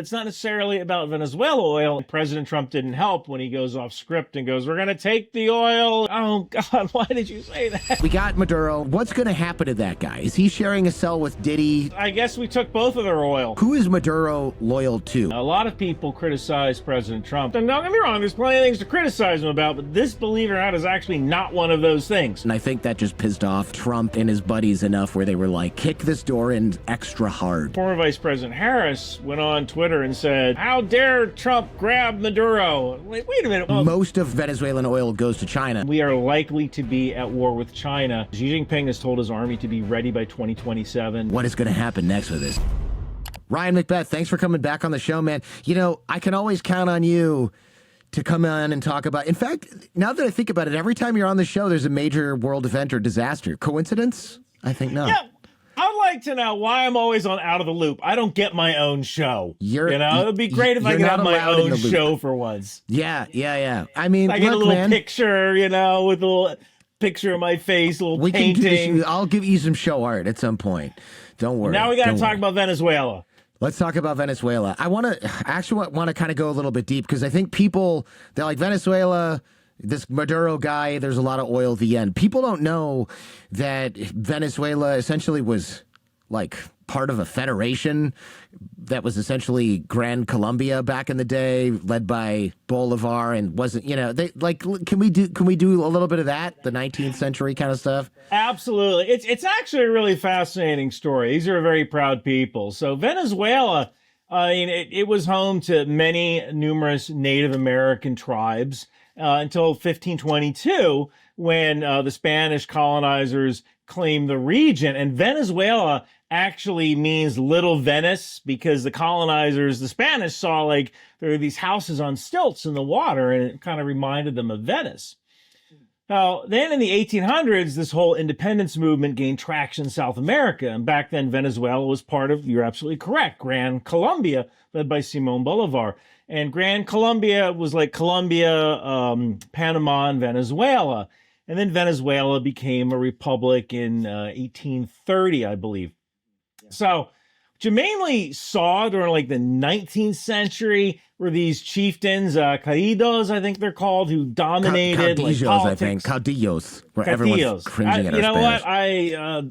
It's not necessarily about Venezuela oil. President Trump didn't help when he goes off script and goes, we're going to take the oil. Oh, God, why did you say that? We got Maduro. What's going to happen to that guy? Is he sharing a cell with Diddy? I guess we took both of their oil. Who is Maduro loyal to? A lot of people criticize President Trump. And don't get me wrong, there's plenty of things to criticize him about, but this, believe it or not, is actually not one of those things. And I think that just pissed off Trump and his buddies enough where they were like, kick this door in extra hard. Former Vice President Harris went on Twitter and said, how dare Trump grab Maduro? Like, wait a minute. Most of Venezuelan oil goes to China. We are likely to be at war with China. Xi Jinping has told his army to be ready by 2027. What is going to happen next with this? Ryan McBeth, thanks for coming back on the show, man. You know, I can always count on you to come on and talk about. In fact, now that I think about it, every time you're on the show, there's a major world event or disaster. Coincidence? I think not. Yeah. I'd like to know why I'm always on Out of the Loop. I don't get my own show. It'd be great if I could have my own show for once. Yeah. I mean, I get a little picture, with a little picture of my face, a little painting. I'll give you some show art at some point. Don't worry. Now we got to talk about Venezuela. Let's talk about Venezuela. I want to kind of go a little bit deep because I think they're like Venezuela. This Maduro guy, there's a lot of oil at the end. People don't know that Venezuela essentially was like part of a federation that was essentially Grand Colombia back in the day, led by Bolivar, and wasn't, they like, can we do a little bit of that, the 19th century kind of stuff? Absolutely. It's actually a really fascinating story. These are very proud people. So Venezuela, it was home to numerous Native American tribes. Until 1522, when the Spanish colonizers claimed the region. And Venezuela actually means Little Venice because the colonizers, the Spanish, saw like there were these houses on stilts in the water, and it kind of reminded them of Venice. Now, then in the 1800s, this whole independence movement gained traction in South America. And back then, Venezuela was part of, you're absolutely correct, Grand Colombia, led by Simón Bolívar. And Grand Colombia was like Colombia, Panama, and Venezuela. And then Venezuela became a republic in 1830, I believe. Yeah. So what you mainly saw during like the 19th century were these chieftains, caudillos, I think they're called, who dominated caudillos, like politics. I think. Caudillos. Where everyone's cringing at our Spanish. You know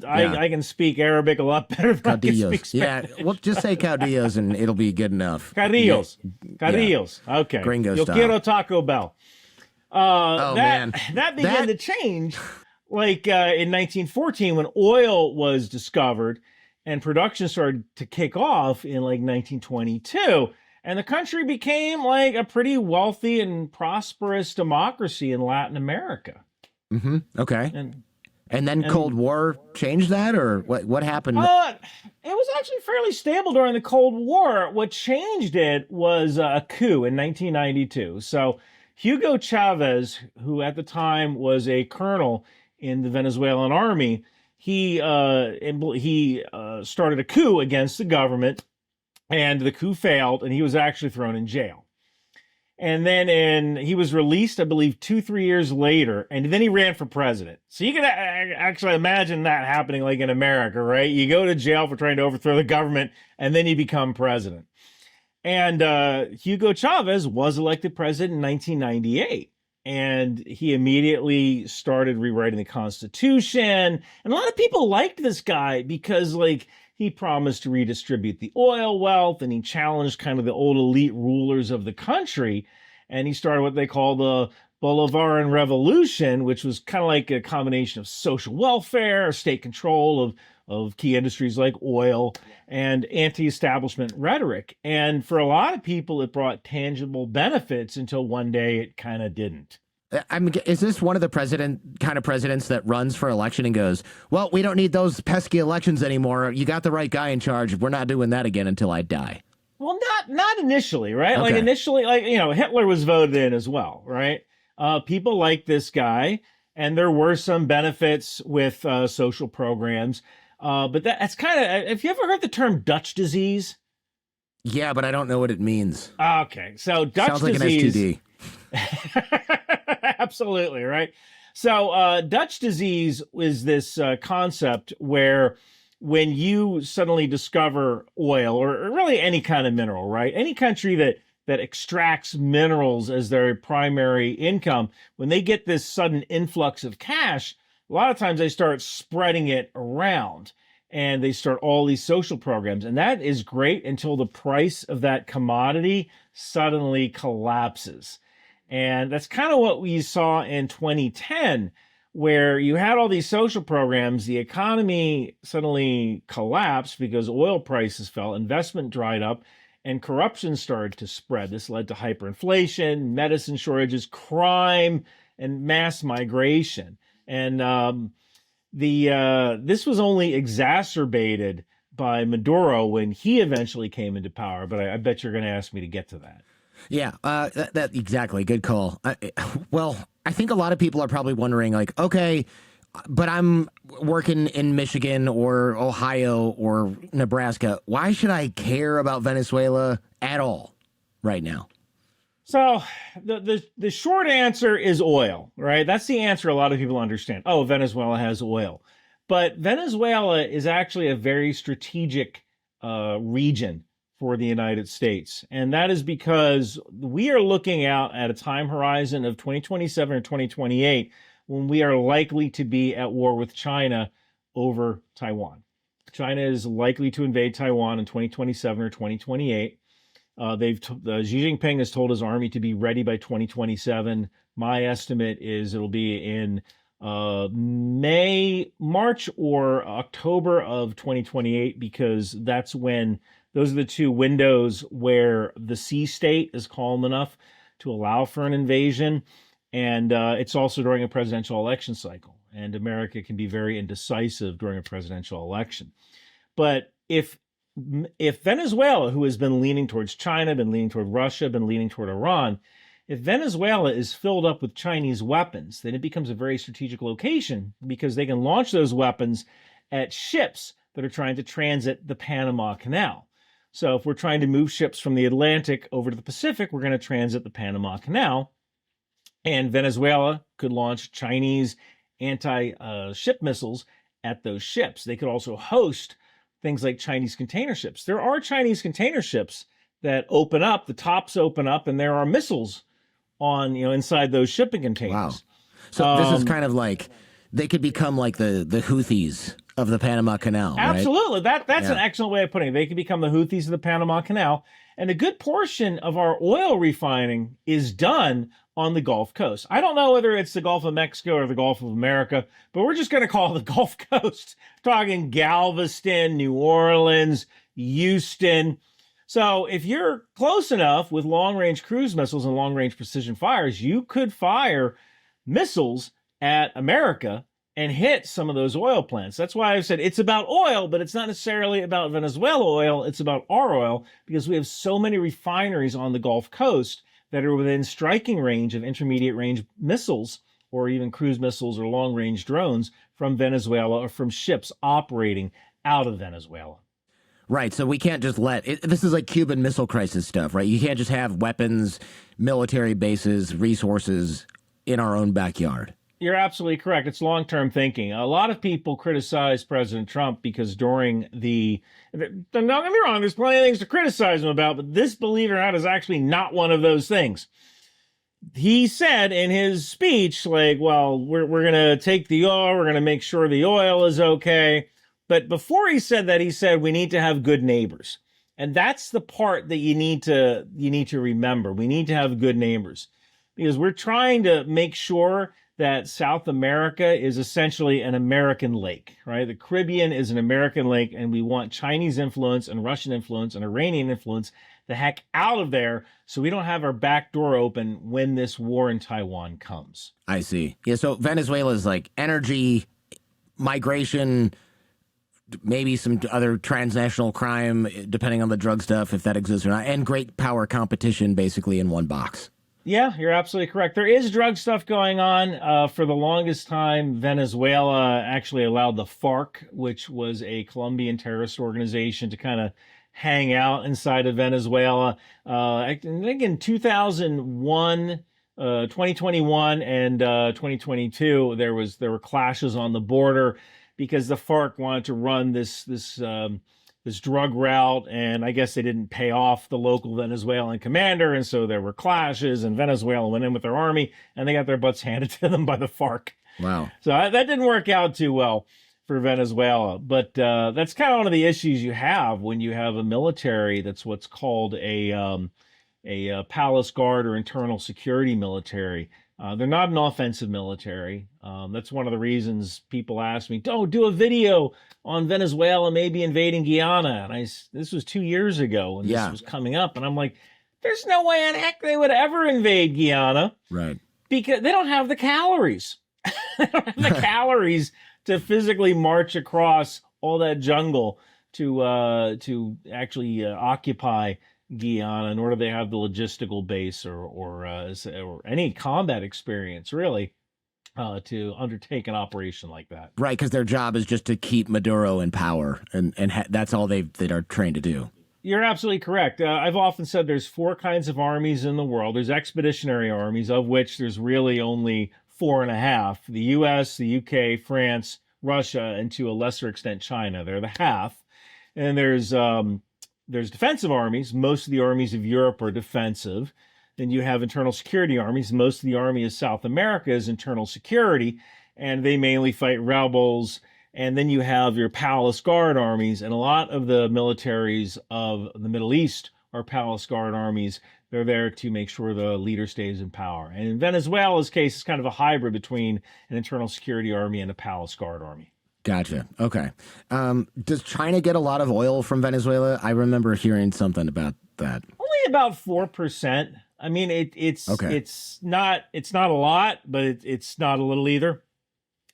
what? I can speak Arabic a lot better than I can speak Spanish. Yeah, well, just say caudillos and it'll be good enough. Caudillos. Caudillos. Yeah. Okay. Gringo Yo style. quiero Taco Bell. Man. That began to change like in 1914 when oil was discovered and production started to kick off in like 1922. And the country became like a pretty wealthy and prosperous democracy in Latin America. Mm-hmm. Okay. And then Cold War changed that, or what happened? It was actually fairly stable during the Cold War. What changed it was a coup in 1992. So Hugo Chavez, who at the time was a colonel in the Venezuelan army, he started a coup against the government. And the coup failed, and he was actually thrown in jail. And then he was released, I believe, 2-3 years later, and then he ran for president. So you can actually imagine that happening like in America, right? You go to jail for trying to overthrow the government, and then you become president. And Hugo Chavez was elected president in 1998. And he immediately started rewriting the Constitution. And a lot of people liked this guy because, like, he promised to redistribute the oil wealth, and he challenged kind of the old elite rulers of the country. And he started what they call the Bolivarian Revolution, which was kind of like a combination of social welfare, state control of key industries like oil, and anti-establishment rhetoric. And for a lot of people, it brought tangible benefits until one day it kind of didn't. I mean, is this one of the presidents that runs for election and goes, well, we don't need those pesky elections anymore. You got the right guy in charge. We're not doing that again until I die. Well, not initially, right? Okay. Like initially, Hitler was voted in as well, right? People like this guy, and there were some benefits with social programs. But that's kind of, have you ever heard the term Dutch disease? Yeah, but I don't know what it means. Okay, so Dutch disease. Sounds like an STD. Absolutely, right? So Dutch disease is this concept where when you suddenly discover oil or really any kind of mineral, right? Any country that extracts minerals as their primary income, when they get this sudden influx of cash, a lot of times they start spreading it around and they start all these social programs. And that is great until the price of that commodity suddenly collapses. And that's kind of what we saw in 2010, where you had all these social programs, the economy suddenly collapsed because oil prices fell, investment dried up, and corruption started to spread. This led to hyperinflation, medicine shortages, crime, and mass migration. And this was only exacerbated by Maduro when he eventually came into power. But I bet you're going to ask me to get to that. Yeah, that exactly. Good call. Well, I think a lot of people are probably wondering, like, okay, but I'm working in Michigan or Ohio or Nebraska. Why should I care about Venezuela at all right now? So the short answer is oil, right? That's the answer a lot of people understand. Oh, Venezuela has oil. But Venezuela is actually a very strategic region for the United States. And that is because we are looking out at a time horizon of 2027 or 2028 when we are likely to be at war with China over Taiwan. China is likely to invade Taiwan in 2027 or 2028. Xi Jinping has told his army to be ready by 2027. My estimate is it'll be in March or October of 2028, because that's when those are the two windows where the sea state is calm enough to allow for an invasion. And it's also during a presidential election cycle. And America can be very indecisive during a presidential election. But if Venezuela, who has been leaning towards China, been leaning toward Russia, been leaning toward Iran, if Venezuela is filled up with Chinese weapons, then it becomes a very strategic location because they can launch those weapons at ships that are trying to transit the Panama Canal. So if we're trying to move ships from the Atlantic over to the Pacific, we're going to transit the Panama Canal. And Venezuela could launch Chinese anti-ship missiles at those ships. They could also host things like Chinese container ships. There are Chinese container ships that open up, the tops open up, and there are missiles on, inside those shipping containers. Wow. So this is kind of like they could become like the Houthis of the Panama Canal, right? Absolutely. That's an excellent way of putting it. They could become the Houthis of the Panama Canal. And a good portion of our oil refining is done on the Gulf Coast. I don't know whether it's the Gulf of Mexico or the Gulf of America, but we're just going to call it the Gulf Coast. Talking Galveston, New Orleans, Houston. So if you're close enough with long-range cruise missiles and long-range precision fires, you could fire missiles at America and hit some of those oil plants. That's why I've said it's about oil, but it's not necessarily about Venezuela oil. It's about our oil, because we have so many refineries on the Gulf Coast that are within striking range of intermediate range missiles or even cruise missiles or long-range drones from Venezuela or from ships operating out of Venezuela. Right, so we can't just this is like Cuban Missile Crisis stuff, right? You can't just have weapons, military bases, resources in our own backyard. You're absolutely correct. It's long-term thinking. A lot of people criticize President Trump because during don't get me wrong, there's plenty of things to criticize him about, but this, believe it or not, is actually not one of those things. He said in his speech, like, well, we're going to take the oil, we're going to make sure the oil is okay. But before he said that, he said we need to have good neighbors. And that's the part that you need to remember. We need to have good neighbors, because we're trying to make sure that South America is essentially an American lake, right? The Caribbean is an American lake, and we want Chinese influence and Russian influence and Iranian influence the heck out of there, so we don't have our back door open when this war in Taiwan comes. I see. Yeah, so Venezuela is like energy, migration, maybe some other transnational crime, depending on the drug stuff, if that exists or not, and great power competition basically in one box. Yeah, you're absolutely correct. There is drug stuff going on. For the longest time, Venezuela actually allowed the FARC, which was a Colombian terrorist organization, to kind of hang out inside of Venezuela. I think in 2001, 2021, and 2022, there were clashes on the border. because the FARC wanted to run this drug route, and I guess they didn't pay off the local Venezuelan commander, and so there were clashes, and Venezuela went in with their army, and they got their butts handed to them by the FARC. Wow. So that didn't work out too well for Venezuela, but that's kind of one of the issues you have when you have a military that's what's called a palace guard or internal security military. They're not an offensive military. That's one of the reasons people ask me, "Oh, do a video on Venezuela maybe invading Guyana." And this was 2 years ago when this was coming up, and I'm like, "There's no way in heck they would ever invade Guyana, right? Because they don't have the calories. They don't have the calories to physically march across all that jungle to actually occupy Guyana, nor do they have the logistical base or any combat experience, really, to undertake an operation like that." Right, because their job is just to keep Maduro in power, and that's all they are trained to do. You're absolutely correct. I've often said there's 4 kinds of armies in the world. There's expeditionary armies, of which there's really only 4.5. The U.S., the U.K., France, Russia, and to a lesser extent, China. They're the half. And there's defensive armies. Most of the armies of Europe are defensive. Then you have internal security armies. Most of the army of South America is internal security, and they mainly fight rebels. And then you have your palace guard armies, and a lot of the militaries of the Middle East are palace guard armies. They're there to make sure the leader stays in power. And in Venezuela's case, it's kind of a hybrid between an internal security army and a palace guard army. Gotcha. Okay. Does China get a lot of oil from Venezuela? I remember hearing something about that. Only about 4%. I mean, it's not a lot, but it's not a little either.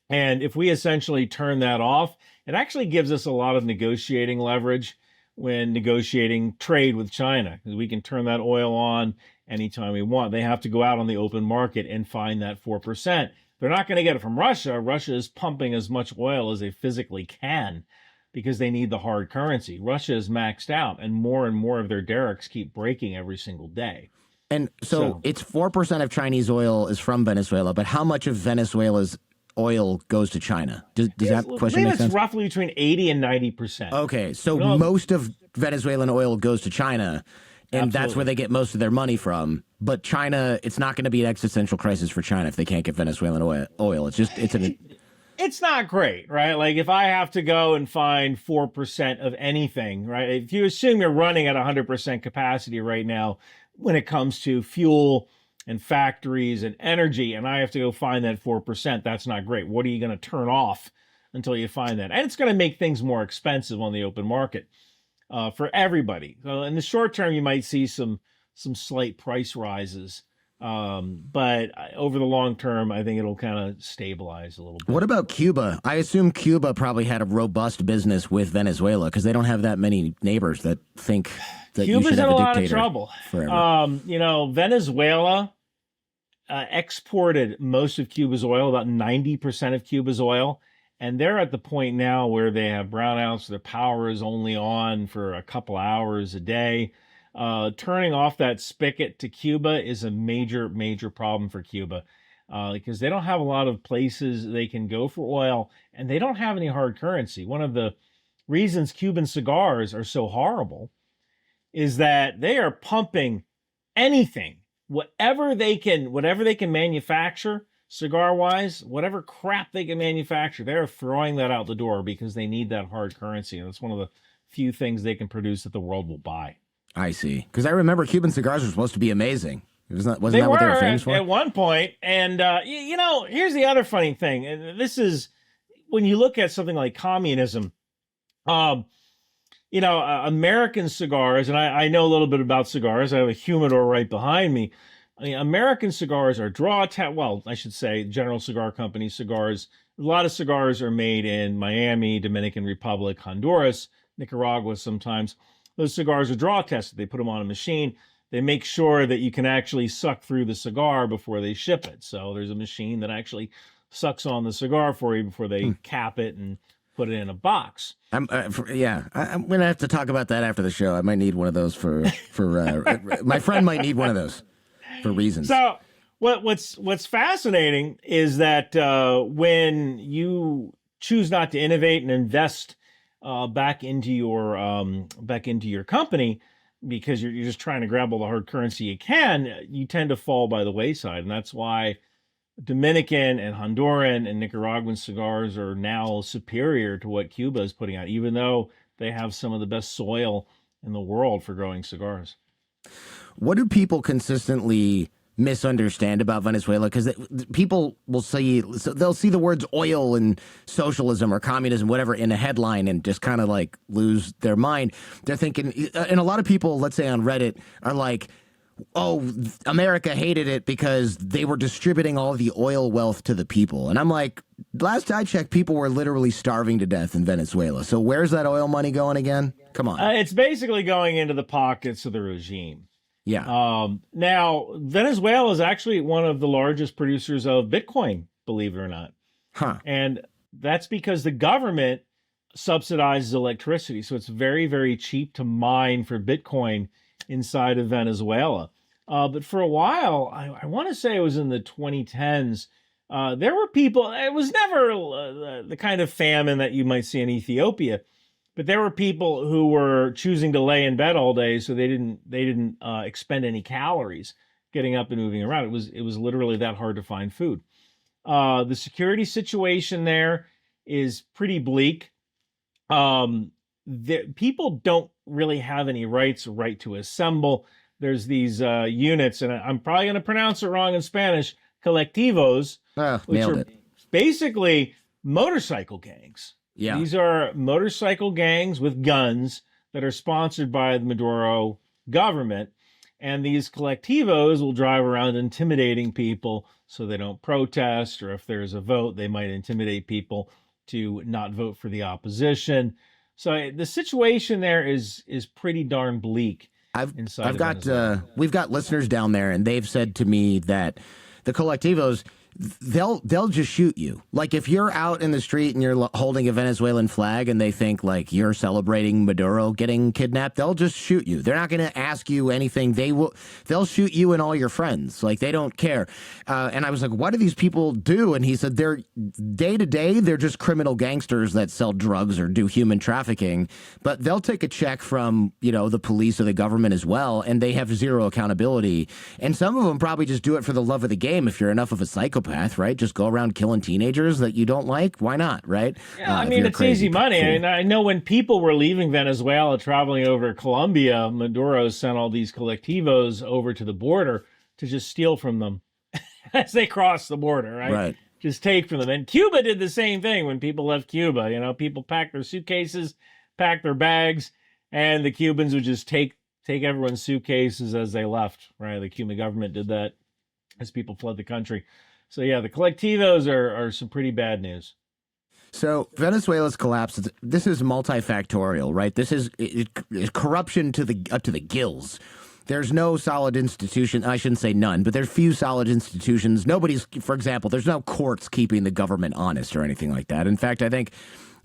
And if we essentially turn that off, it actually gives us a lot of negotiating leverage when negotiating trade with China, because we can turn that oil on anytime we want. They have to go out on the open market and find that 4%. They're not going to get it from Russia. Russia is pumping as much oil as they physically can because they need the hard currency. Russia is maxed out, and more of their derricks keep breaking every single day. And so it's 4% of Chinese oil is from Venezuela, but how much of Venezuela's oil goes to China? Does that question make sense? It's roughly between 80 and 90%. Okay, so most of Venezuelan oil goes to China, and that's where they get most of their money from. But China, it's not going to be an existential crisis for China if they can't get Venezuelan oil. It's not great, right? Like if I have to go and find 4% of anything, right? If you assume you're running at 100% capacity right now when it comes to fuel and factories and energy, and I have to go find that 4%, that's not great. What are you going to turn off until you find that? And it's going to make things more expensive on the open market for everybody. So in the short term, you might see some slight price rises. But over the long term, I think it'll kind of stabilize a little bit. What about Cuba? I assume Cuba probably had a robust business with Venezuela because they don't have that many neighbors that think that Cuba's you should have in a a lot of dictator trouble. Forever. Venezuela exported most of Cuba's oil, about 90% of Cuba's oil. And they're at the point now where they have brownouts. Their power is only on for a couple hours a day. Turning off that spigot to Cuba is a major, major problem for Cuba because they don't have a lot of places they can go for oil, and they don't have any hard currency. One of the reasons Cuban cigars are so horrible is that they are pumping anything, whatever they can manufacture, cigar-wise, whatever crap they can manufacture, they're throwing that out the door because they need that hard currency, and it's one of the few things they can produce that the world will buy. I see. Because I remember Cuban cigars were supposed to be amazing. Wasn't that what they were famous for? At one point. And, here's the other funny thing. And this is when you look at something like communism, American cigars, and I know a little bit about cigars. I have a humidor right behind me. I mean, American cigars are General Cigar Company cigars. A lot of cigars are made in Miami, Dominican Republic, Honduras, Nicaragua sometimes. Those cigars are draw tested. They put them on a machine. They make sure that you can actually suck through the cigar before they ship it. So there's a machine that actually sucks on the cigar for you before they cap it and put it in a box. I'm going to have to talk about that after the show. I might need one of those for my friend might need one of those for reasons. So what's fascinating is that when you choose not to innovate and invest back into your company because you're just trying to grab all the hard currency you can, you tend to fall by the wayside. And that's why Dominican and Honduran and Nicaraguan cigars are now superior to what Cuba is putting out, even though they have some of the best soil in the world for growing cigars. What do people consistently misunderstand about Venezuela? Because people will see, they'll see the words oil and socialism or communism, whatever, in a headline and just kind of like lose their mind. They're thinking, and a lot of people, let's say on Reddit, are like, oh, America hated it because they were distributing all the oil wealth to the people. And I'm like, last I checked, people were literally starving to death in Venezuela. So where's that oil money going again? Come on. It's basically going into the pockets of the regime. Yeah. Now, Venezuela is actually one of the largest producers of Bitcoin, believe it or not. Huh. And that's because the government subsidizes electricity. So it's very, very cheap to mine for Bitcoin inside of Venezuela. But for a while, I want to say it was in the 2010s, there were people, it was never the kind of famine that you might see in Ethiopia, but there were people who were choosing to lay in bed all day so they didn't expend any calories getting up and moving around. It was literally that hard to find food. The security situation there is pretty bleak. People don't really have any rights, right to assemble. There's these units, and I'm probably going to pronounce it wrong in Spanish, colectivos, which are basically motorcycle gangs. Yeah. These are motorcycle gangs with guns that are sponsored by the Maduro government. And these colectivos will drive around intimidating people so they don't protest, or if there's a vote, they might intimidate people to not vote for the opposition. So the situation there is pretty darn bleak. We've got listeners down there, and they've said to me that the colectivos, they'll just shoot you. Like if you're out in the street and you're holding a Venezuelan flag and they think like you're celebrating Maduro getting kidnapped, they'll just shoot you. They're not going to ask you anything. They'll shoot you and all your friends. Like they don't care. And I was like, what do these people do? And he said they're day to day, they're just criminal gangsters that sell drugs or do human trafficking, but they'll take a check from, the police or the government as well. And they have zero accountability. And some of them probably just do it for the love of the game. If you're enough of a psychopath, right? Just go around killing teenagers that you don't like. Why not, right? Yeah, I mean, it's easy money. And I know when people were leaving Venezuela, traveling over Colombia, Maduro sent all these colectivos over to the border to just steal from them as they cross the border, right? Right. Just take from them. And Cuba did the same thing when people left Cuba. People packed their suitcases, packed their bags, and the Cubans would just take everyone's suitcases as they left, right? The Cuban government did that as people fled the country. So yeah, the colectivos are some pretty bad news. So Venezuela's collapse, this is multifactorial, right? This is corruption up to the gills. There's no solid institution. I shouldn't say none, but there's few solid institutions. For example, there's no courts keeping the government honest or anything like that. In fact, I think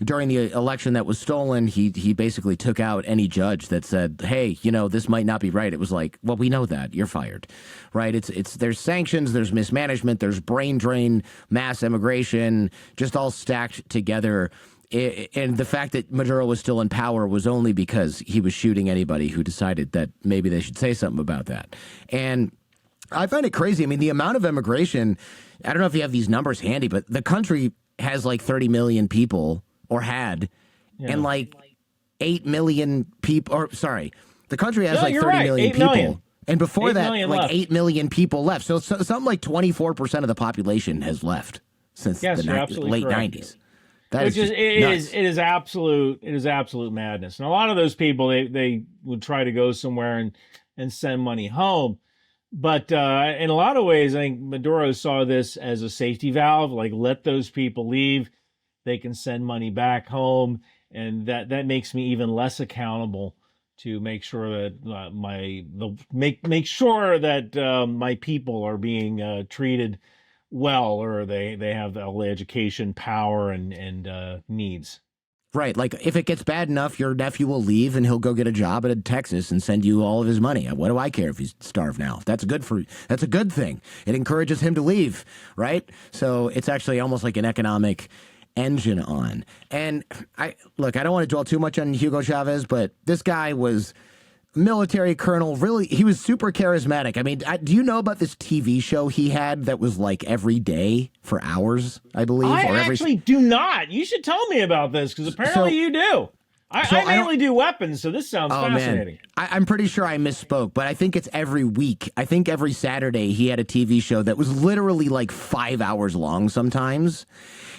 during the election that was stolen, he basically took out any judge that said, hey, this might not be right. It was like, well, we know that. You're fired, right? There's sanctions, there's mismanagement, there's brain drain, mass immigration, just all stacked together. And the fact that Maduro was still in power was only because he was shooting anybody who decided that maybe they should say something about that. And I find it crazy. I mean, the amount of immigration, I don't know if you have these numbers handy, but the country has like 30 million people. Or had, and like 8 million people, the country has like 30 million people. Million. And before that, like left. 8 million people left. So something like 24% of the population has left since the late correct. 90s. It is absolute madness. And a lot of those people, they would try to go somewhere and send money home. But in a lot of ways, I think Maduro saw this as a safety valve, like let those people leave. They can send money back home, and that makes me even less accountable to make sure that make sure that my people are being treated well, or they have all the education, power, and needs. Right, like if it gets bad enough, your nephew will leave and he'll go get a job in Texas and send you all of his money. What do I care if he's starved now? That's a good thing. It encourages him to leave, right? So it's actually almost like an economic engine on. And I don't want to dwell too much on Hugo Chavez, but this guy was military colonel. Really, he was super charismatic. I mean, do you know about this TV show he had that was like every day for hours, I believe? I actually do not. You should tell me about this, because apparently you do. I mainly do weapons, so this sounds fascinating. Man. I'm pretty sure I misspoke, but I think it's every week. I think every Saturday he had a TV show that was literally like 5 hours long sometimes.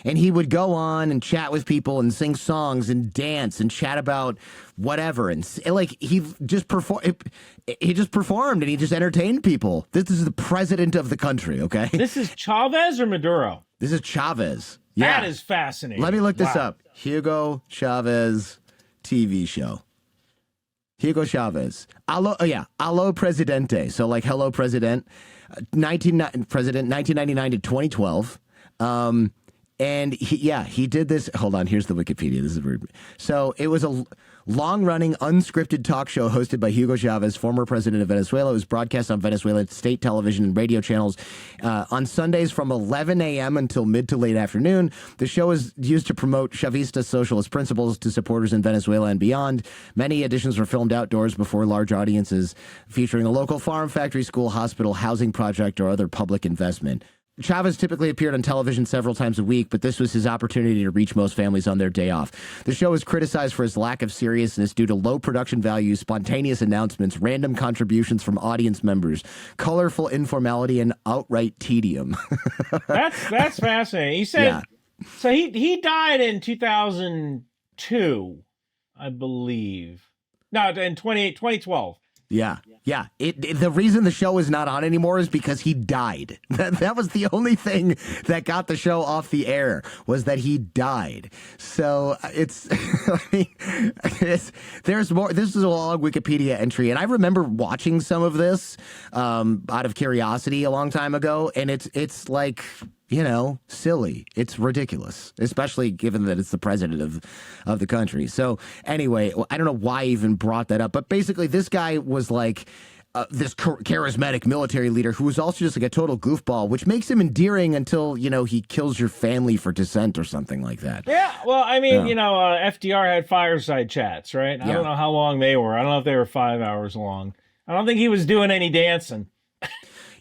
And he would go on and chat with people and sing songs and dance and chat about whatever. And like he just performed and he just entertained people. This is the president of the country, okay? This is Chavez or Maduro? This is Chavez. Yeah. That is fascinating. Let me look this up. Hugo Chavez TV show. Hugo Chavez. Allo Presidente. So like Hello President. 1999 to 2012. And he did this. Hold on, here's the Wikipedia. This is weird. So it was a long-running, unscripted talk show hosted by Hugo Chavez, former president of Venezuela. It was broadcast on Venezuelan state television and radio channels on Sundays from 11 a.m. until mid to late afternoon. The show is used to promote Chavista socialist principles to supporters in Venezuela and beyond. Many editions were filmed outdoors before large audiences, featuring a local farm, factory, school, hospital, housing project, or other public investment. Chavez typically appeared on television several times a week, but this was his opportunity to reach most families on their day off. The show is criticized for its lack of seriousness due to low production values, spontaneous announcements, random contributions from audience members, colorful informality, and outright tedium. That's fascinating. He said, so he died in 2002, I believe. No, in 2012. Yeah. The reason the show is not on anymore is because he died. That was the only thing that got the show off the air, was that he died. So there's more. This is a long Wikipedia entry, and I remember watching some of this out of curiosity a long time ago, and it's like, silly. It's ridiculous, especially given that it's the president of the country. So anyway, I don't know why I even brought that up, but basically this guy was like this charismatic military leader who was also just like a total goofball, which makes him endearing until, he kills your family for dissent or something like that. Yeah, well, I mean, FDR had fireside chats, right? I don't know how long they were. I don't know if they were 5 hours long. I don't think he was doing any dancing.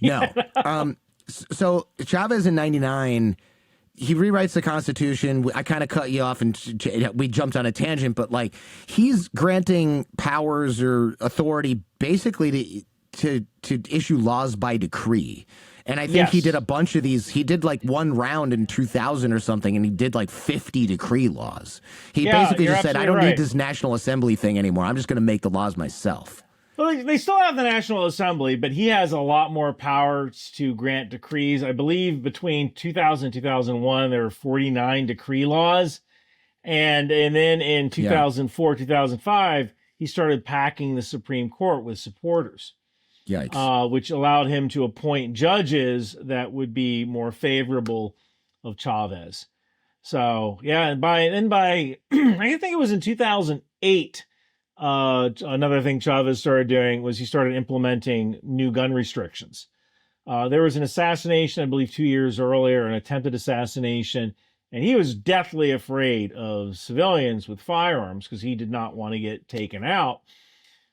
No. So Chavez in 99, he rewrites the Constitution. I kind of cut you off and we jumped on a tangent, but like he's granting powers or authority basically to issue laws by decree. And I think he did a bunch of these. He did like one round in 2000 or something, and he did like 50 decree laws. He basically just said, I don't need this National Assembly thing anymore. I'm just going to make the laws myself. Well, they still have the National Assembly, but he has a lot more powers to grant decrees. I believe between 2000 and 2001, there were 49 decree laws. And then in 2004, 2005, he started packing the Supreme Court with supporters. Yikes. Which allowed him to appoint judges that would be more favorable of Chavez. So, and by I think it was in 2008, another thing Chavez started doing was he started implementing new gun restrictions. There was an assassination, I believe, 2 years earlier, an attempted assassination, and he was deathly afraid of civilians with firearms because he did not want to get taken out.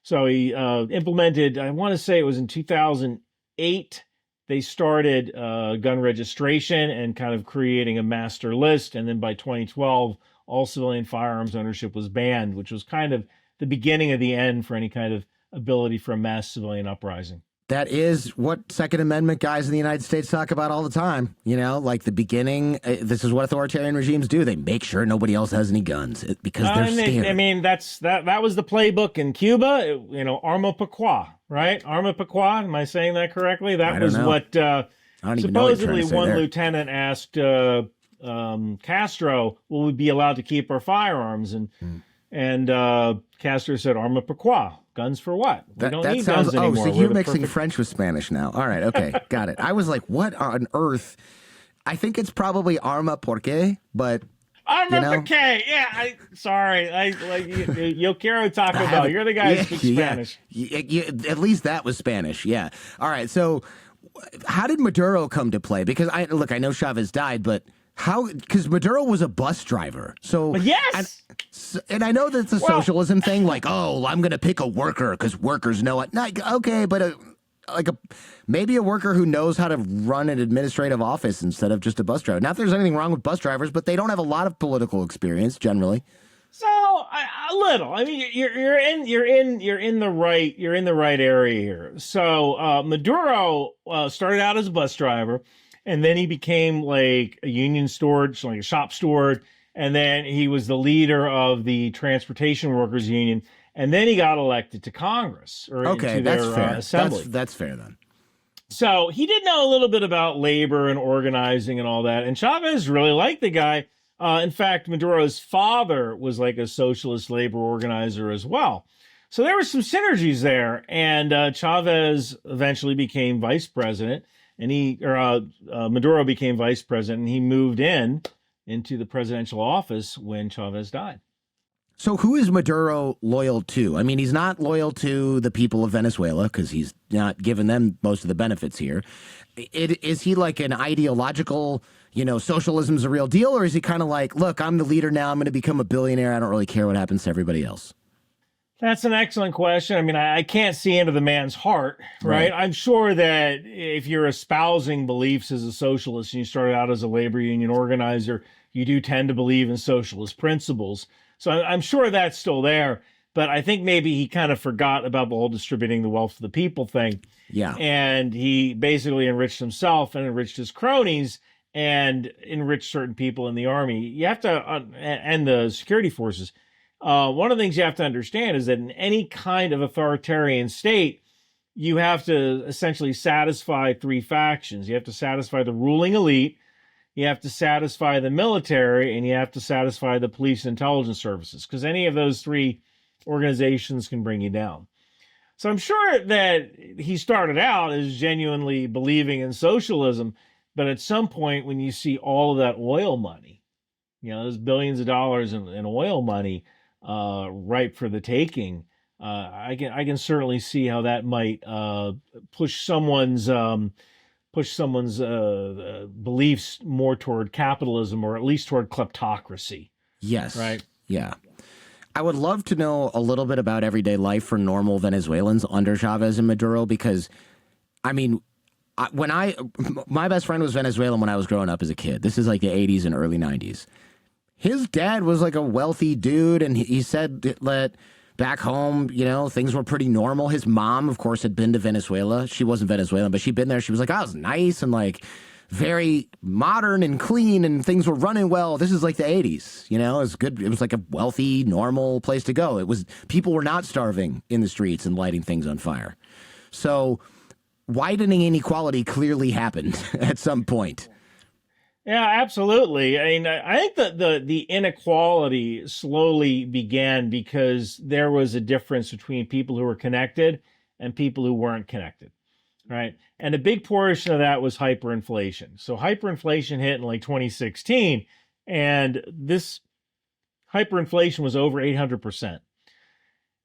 So he implemented, I want to say it was in 2008, they started gun registration and kind of creating a master list. And then by 2012, all civilian firearms ownership was banned, which was kind of the beginning of the end for any kind of ability for a mass civilian uprising. That is what Second Amendment guys in the United States talk about all the time. Like the beginning, this is what authoritarian regimes do. They make sure nobody else has any guns because they're scared. I mean, that was the playbook in Cuba, arma pacua, right? Arma pacua, am I saying that correctly? That was what supposedly one lieutenant asked Castro, will we be allowed to keep our firearms? And Castro said, arma pacua. Guns for what? We don't need guns anymore. So you're mixing French with Spanish now. All right, okay, got it. I was like, what on earth? I think it's probably arma porque, but arma porque. Yeah, sorry. Yo quiero Taco Bell. You're the guy who speaks Spanish. At least that was Spanish. Yeah. All right. So how did Maduro come to play? Because I know Chavez died, but How? Because Maduro was a bus driver. So, But yes. and I know that's a socialism thing. Like, oh, I'm going to pick a worker because workers know it. Like, okay, but maybe a worker who knows how to run an administrative office instead of just a bus driver. Not that there's anything wrong with bus drivers, but they don't have a lot of political experience generally. So a little. I mean, you're in the right area here. So Maduro started out as a bus driver, and then he became like a union steward, like a shop steward, and then he was the leader of the transportation workers union, and then he got elected to Congress or into their assembly. That's fair then. So he did know a little bit about labor and organizing and all that, and Chavez really liked the guy. In fact, Maduro's father was like a socialist labor organizer as well. So there were some synergies there. And Chavez eventually became vice president, and Maduro became vice president, and he moved into the presidential office when Chavez died. So who is Maduro loyal to? I mean, he's not loyal to the people of Venezuela because he's not giving them most of the benefits here. Is he like an ideological, socialism's a real deal? Or is he kind of like, look, I'm the leader now. I'm going to become a billionaire. I don't really care what happens to everybody else. That's an excellent question. I mean, I can't see into the man's heart, right? I'm sure that if you're espousing beliefs as a socialist and you started out as a labor union organizer, you do tend to believe in socialist principles. So I'm sure that's still there, but I think maybe he kind of forgot about the whole distributing the wealth of the people thing. Yeah. And he basically enriched himself and enriched his cronies and enriched certain people in the army. You have to, and the security forces. One of the things you have to understand is that in any kind of authoritarian state, you have to essentially satisfy three factions. You have to satisfy the ruling elite, you have to satisfy the military, and you have to satisfy the police and intelligence services, because any of those three organizations can bring you down. So I'm sure that he started out as genuinely believing in socialism, but at some point when you see all of that oil money, there's billions of dollars in oil money ripe for the taking, I can certainly see how that might push someone's beliefs more toward capitalism, or at least toward kleptocracy. Yes. Right. Yeah. I would love to know a little bit about everyday life for normal Venezuelans under Chavez and Maduro, because, I mean, my best friend was Venezuelan when I was growing up as a kid. This is like the 80s and early 90s. His dad was like a wealthy dude, and he said that back home, things were pretty normal. His mom, of course, had been to Venezuela. She wasn't Venezuelan, but she'd been there. She was like, oh, it was nice and like very modern and clean, and things were running well. This is like the 80s, it was good. It was like a wealthy, normal place to go. People were not starving in the streets and lighting things on fire. So widening inequality clearly happened at some point. Yeah, absolutely. I mean, I think that the inequality slowly began because there was a difference between people who were connected and people who weren't connected, right? And a big portion of that was hyperinflation. So hyperinflation hit in like 2016, and this hyperinflation was over 800%.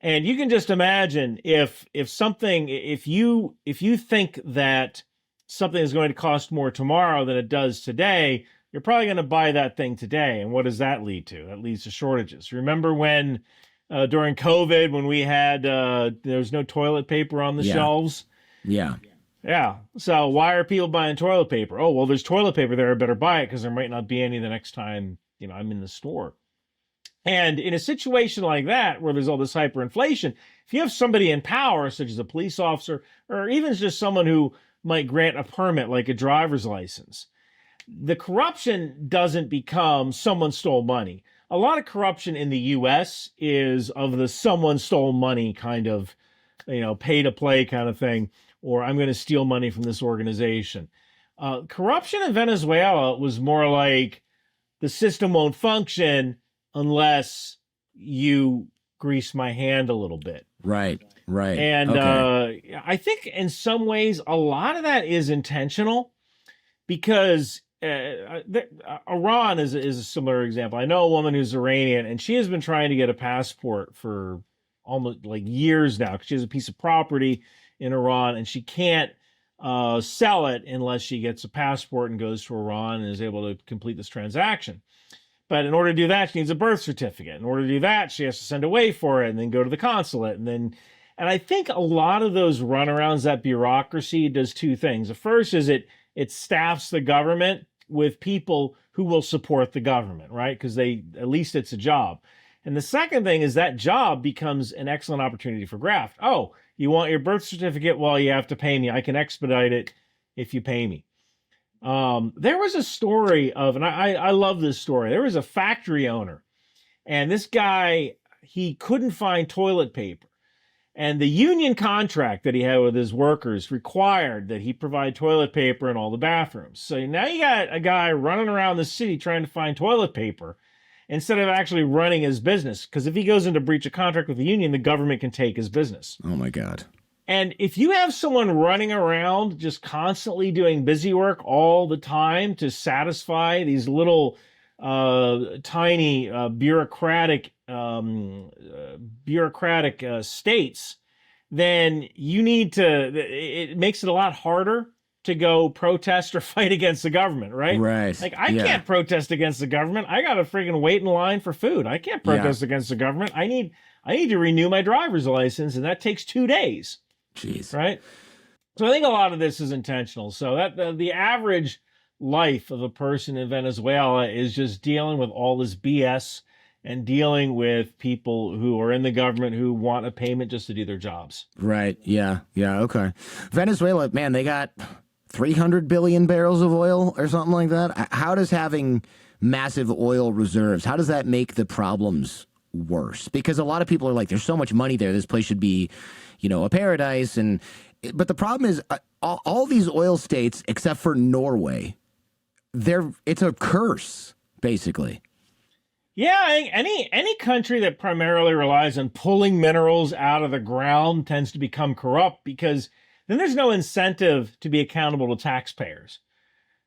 And you can just imagine if you think that something is going to cost more tomorrow than it does today, you're probably going to buy that thing today. And what does that lead to? That leads to shortages. Remember when during COVID, when we had there was no toilet paper on the shelves? Yeah. Yeah. So why are people buying toilet paper? Oh, well, there's toilet paper there. I better buy it because there might not be any the next time I'm in the store. And in a situation like that, where there's all this hyperinflation, if you have somebody in power, such as a police officer, or even just someone who might grant a permit like a driver's license, the corruption doesn't become someone stole money. A lot of corruption in the U.S. is of the someone stole money kind of, pay to play kind of thing, or I'm going to steal money from this organization. Corruption in Venezuela was more like the system won't function unless you grease my hand a little bit. Right. And I think in some ways, a lot of that is intentional, because Iran is a similar example. I know a woman who's Iranian, and she has been trying to get a passport for almost like years now, because she has a piece of property in Iran, and she can't sell it unless she gets a passport and goes to Iran and is able to complete this transaction. But in order to do that, she needs a birth certificate. In order to do that, she has to send away for it and then go to the consulate. And I think a lot of those runarounds, that bureaucracy does two things. The first is it staffs the government with people who will support the government, right? Because at least it's a job. And the second thing is that job becomes an excellent opportunity for graft. Oh, you want your birth certificate? Well, you have to pay me. I can expedite it if you pay me. There was a story of, and I love this story. There was a factory owner, and this guy, he couldn't find toilet paper. And the union contract that he had with his workers required that he provide toilet paper in all the bathrooms. So now you got a guy running around the city trying to find toilet paper instead of actually running his business. Because if he goes into breach of contract with the union, the government can take his business. Oh, my God. And if you have someone running around just constantly doing busy work all the time to satisfy these little tiny bureaucratic states, then you need to, it makes it a lot harder to go protest or fight against the government, right? Right. Like I can't protest against the government. I got to freaking wait in line for food. I can't protest against the government. I need to renew my driver's license, and that takes 2 days. Jeez. Right. So I think a lot of this is intentional. So that the average life of a person in Venezuela is just dealing with all this BS and dealing with people who are in the government who want a payment just to do their jobs. Right. Yeah. Yeah. Okay. Venezuela, man, they got 300 billion barrels of oil or something like that. How does having massive oil reserves, how does that make the problems worse? Because a lot of people are like, there's so much money there, this place should be, a paradise. But the problem is all these oil states, except for Norway, it's a curse, basically. Yeah, I think any country that primarily relies on pulling minerals out of the ground tends to become corrupt, because then there's no incentive to be accountable to taxpayers.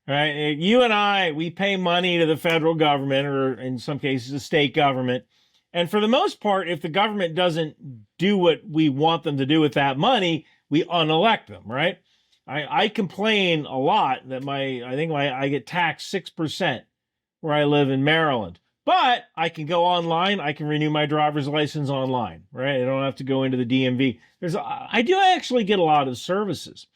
Right? You and I, we pay money to the federal government, or in some cases the state government. And for the most part, if the government doesn't do what we want them to do with that money, we unelect them, right? I complain a lot that I get taxed 6% where I live in Maryland. But I can go online. I can renew my driver's license online, right? I don't have to go into the DMV. I do actually get a lot of services.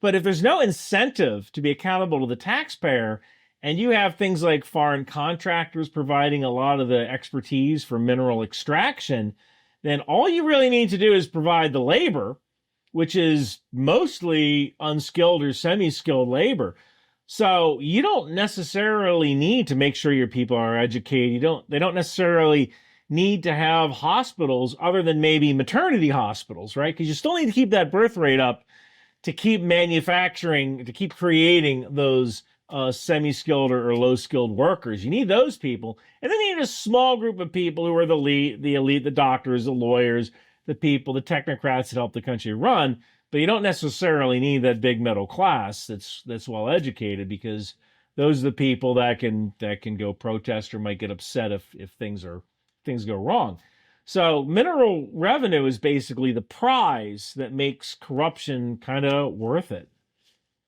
But if there's no incentive to be accountable to the taxpayer, and you have things like foreign contractors providing a lot of the expertise for mineral extraction, then all you really need to do is provide the labor, which is mostly unskilled or semi-skilled labor. So you don't necessarily need to make sure your people are educated. They don't necessarily need to have hospitals other than maybe maternity hospitals, right? Because you still need to keep that birth rate up to keep manufacturing, to keep creating those semi-skilled or low-skilled workers. You need those people. And then you need a small group of people who are the elite, the doctors, the lawyers, the technocrats that help the country run. But you don't necessarily need that big middle class that's well educated, because those are the people that can go protest or might get upset if things go wrong. So mineral revenue is basically the prize that makes corruption kind of worth it.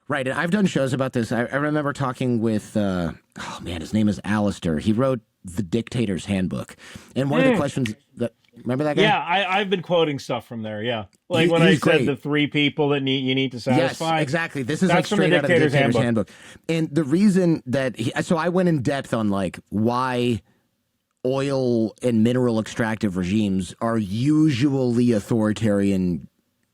Right, and I've done shows about this. I remember talking with, his name is Alistair. He wrote The Dictator's Handbook. And one of the questions that, remember that guy? Yeah, I've been quoting stuff from there, yeah. Like when I said great. The 3 people that you need to satisfy. Yes, exactly. This is like straight out of the Dictator's Handbook. And the reason that, so I went in depth on like why oil and mineral extractive regimes are usually authoritarian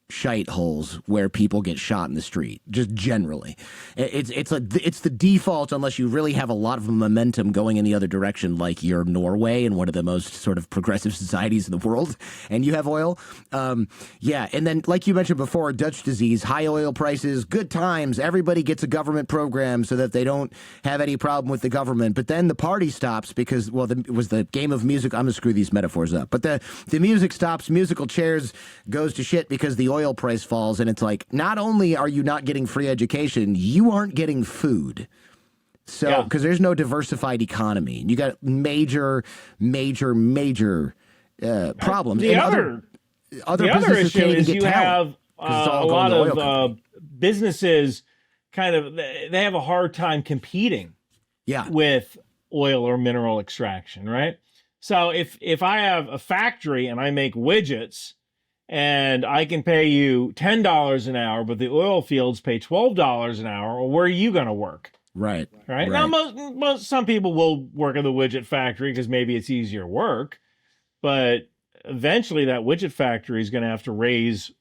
shite holes where people get shot in the street, just generally. It's the default unless you really have a lot of momentum going in the other direction, like you're Norway and one of the most sort of progressive societies in the world, and you have oil. And then like you mentioned before, Dutch disease, high oil prices, good times, everybody gets a government program so that they don't have any problem with the government. But then the party stops because, it was the game of music. I'm going to screw these metaphors up. But the music stops, musical chairs goes to shit because the oil price falls, and it's like, not only are you not getting free education, you aren't getting food. So, because there's no diversified economy, you got major problems. The other issue is you have a lot of businesses they have a hard time competing Yeah. with oil or mineral extraction, right? So if I have a factory and I make widgets and I can pay you $10 an hour, but the oil fields pay $12 an hour, well, where are you going to work? Right. Right. Now, some people will work at the widget factory because maybe it's easier work, but eventually that widget factory is going to have to raise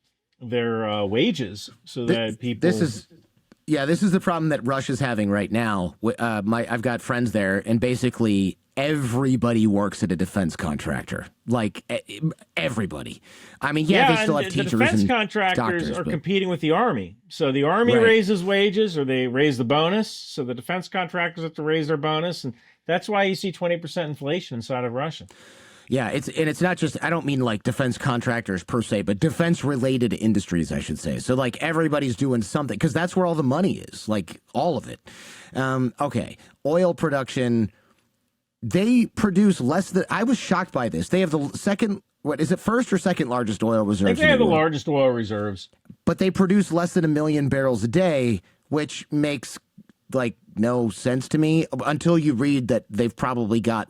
their wages so that people. This is the problem that Russia's having right now. I've got friends there, and basically everybody works at a defense contractor. Like everybody. I mean, they still have teachers. The defense and contractors doctors, are competing with the Army. So the Army raises wages, or they raise the bonus. So the defense contractors have to raise their bonus, and that's why you see 20% inflation inside of Russia. Yeah, it's not just, I don't mean like defense contractors per se, but defense related industries, I should say. So like everybody's doing something because that's where all the money is, like all of it. Okay, oil production. They produce less than, I was shocked by this. They have the second, what is it, first or second largest oil reserves? I think they have the largest oil reserves. But they produce less than 1 million barrels a day, which makes like no sense to me until you read that they've probably got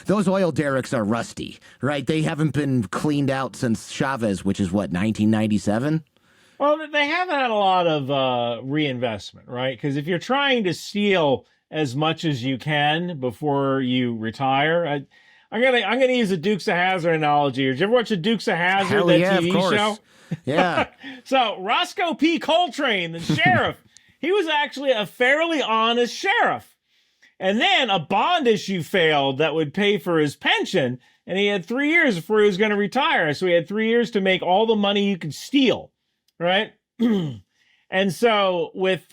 those oil derricks are rusty, right? They haven't been cleaned out since Chavez, which is what, 1997? Well, they haven't had a lot of reinvestment, right? Because if you're trying to steal as much as you can before you retire, I'm gonna use the Dukes of Hazzard analogy. Did you ever watch the Dukes of Hazzard, Hell that yeah, TV of course. show? Yeah. So Roscoe P. Coltrane, the sheriff, he was actually a fairly honest sheriff. And then a bond issue failed that would pay for his pension, and he had 3 years before he was going to retire. So he had 3 years to make all the money you could steal, right? And so with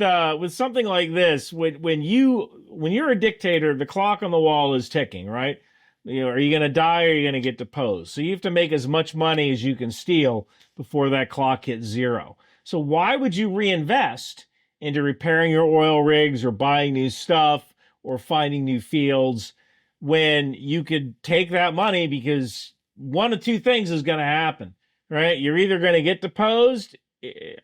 something like this, when you're a dictator, the clock on the wall is ticking, right? You know, are you going to die or are you going to get deposed? So you have to make as much money as you can steal before that clock hits zero. So why would you reinvest into repairing your oil rigs or buying new stuff or finding new fields when you could take that money? Because one of two things is going to happen, right? You're either going to get deposed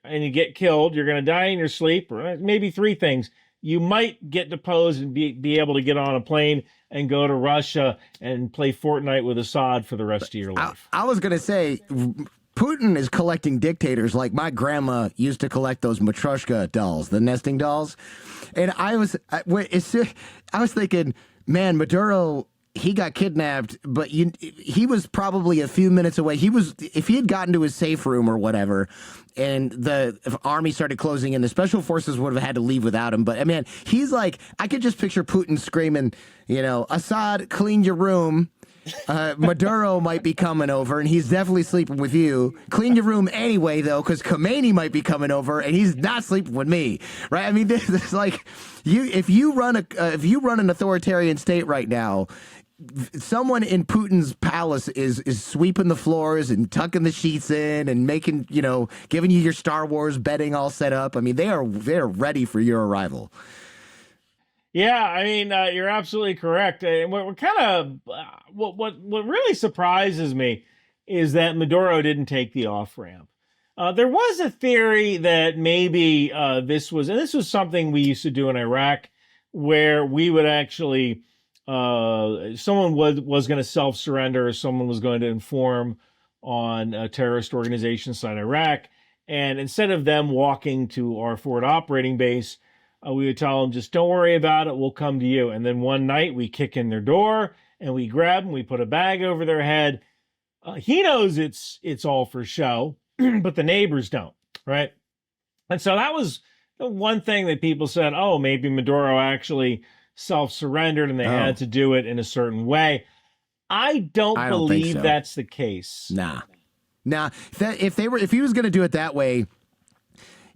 and you get killed, you're going to die in your sleep, or maybe three things. You might get deposed and be able to get on a plane and go to Russia and play Fortnite with Assad for the rest of your life. I was going to say, Putin is collecting dictators like my grandma used to collect those Matryoshka dolls, the nesting dolls. And I was thinking, man, Maduro, he got kidnapped, but he was probably a few minutes away. If he had gotten to his safe room or whatever, and the army started closing in, the special forces would have had to leave without him. But I mean, he's like, I could just picture Putin screaming, Assad, clean your room. Maduro might be coming over, and he's definitely sleeping with you. Clean your room anyway, though, because Khomeini might be coming over, and he's not sleeping with me, right? I mean, this is like if you run an authoritarian state right now, someone in Putin's palace is sweeping the floors and tucking the sheets in and making giving you your Star Wars bedding all set up. I mean, they're ready for your arrival. Yeah, I mean, you're absolutely correct. And what really surprises me is that Maduro didn't take the off ramp. There was a theory that maybe this was something we used to do in Iraq, where we would actually someone was going to self-surrender, or someone was going to inform on a terrorist organization inside Iraq, and instead of them walking to our forward operating base, we would tell them, just don't worry about it, we'll come to you. And then one night we kick in their door and we grab them, we put a bag over their head. He knows it's all for show, but the neighbors don't, right? And so that was the one thing that people said, oh, maybe Maduro actually self-surrendered and they had to do it in a certain way. I don't believe that's the case. Nah. If he was going to do it that way,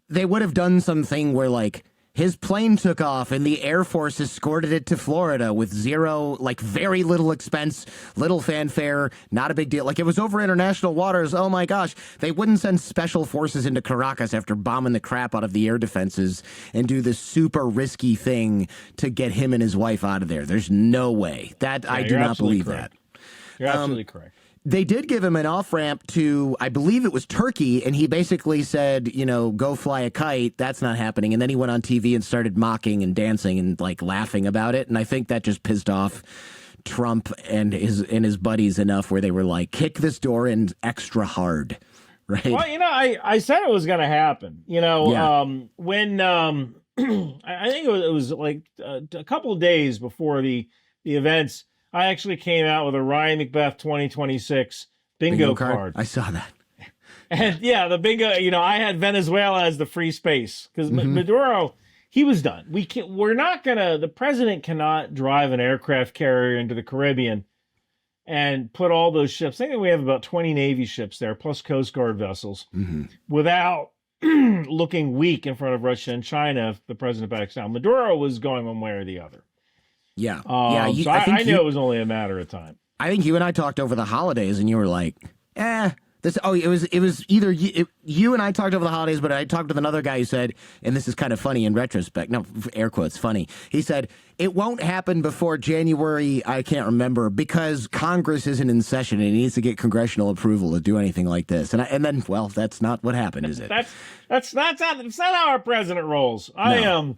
they would have done something where like his plane took off and the Air Force escorted it to Florida with very little expense, little fanfare, not a big deal. Like, it was over international waters. Oh my gosh. They wouldn't send special forces into Caracas after bombing the crap out of the air defenses and do this super risky thing to get him and his wife out of there. There's no way. I do not believe correct. that. You're absolutely correct. They did give him an off ramp to, I believe it was Turkey, and he basically said, go fly a kite. That's not happening. And then he went on TV and started mocking and dancing and like laughing about it. And I think that just pissed off Trump and his buddies enough where they were like, kick this door in extra hard. Right. Well, I said it was going to happen. When I think it was like a couple of days before the events, I actually came out with a Ryan McBeth 2026 bingo card. I saw that. And yeah, the bingo, I had Venezuela as the free space because Maduro, he was done. The president cannot drive an aircraft carrier into the Caribbean and put all those ships. I think we have about 20 Navy ships there, plus Coast Guard vessels, without looking weak in front of Russia and China if the president backs down. Maduro was going one way or the other. Yeah. I knew it was only a matter of time. I think you and I talked over the holidays, and you were like, it was either you and I talked over the holidays, but I talked with another guy who said, and this is kind of funny in retrospect, no, air quotes, funny. He said, it won't happen before January, I can't remember, because Congress isn't in session and it needs to get congressional approval to do anything like this. And then, well, that's not what happened, is it? That's not how our president rolls. No.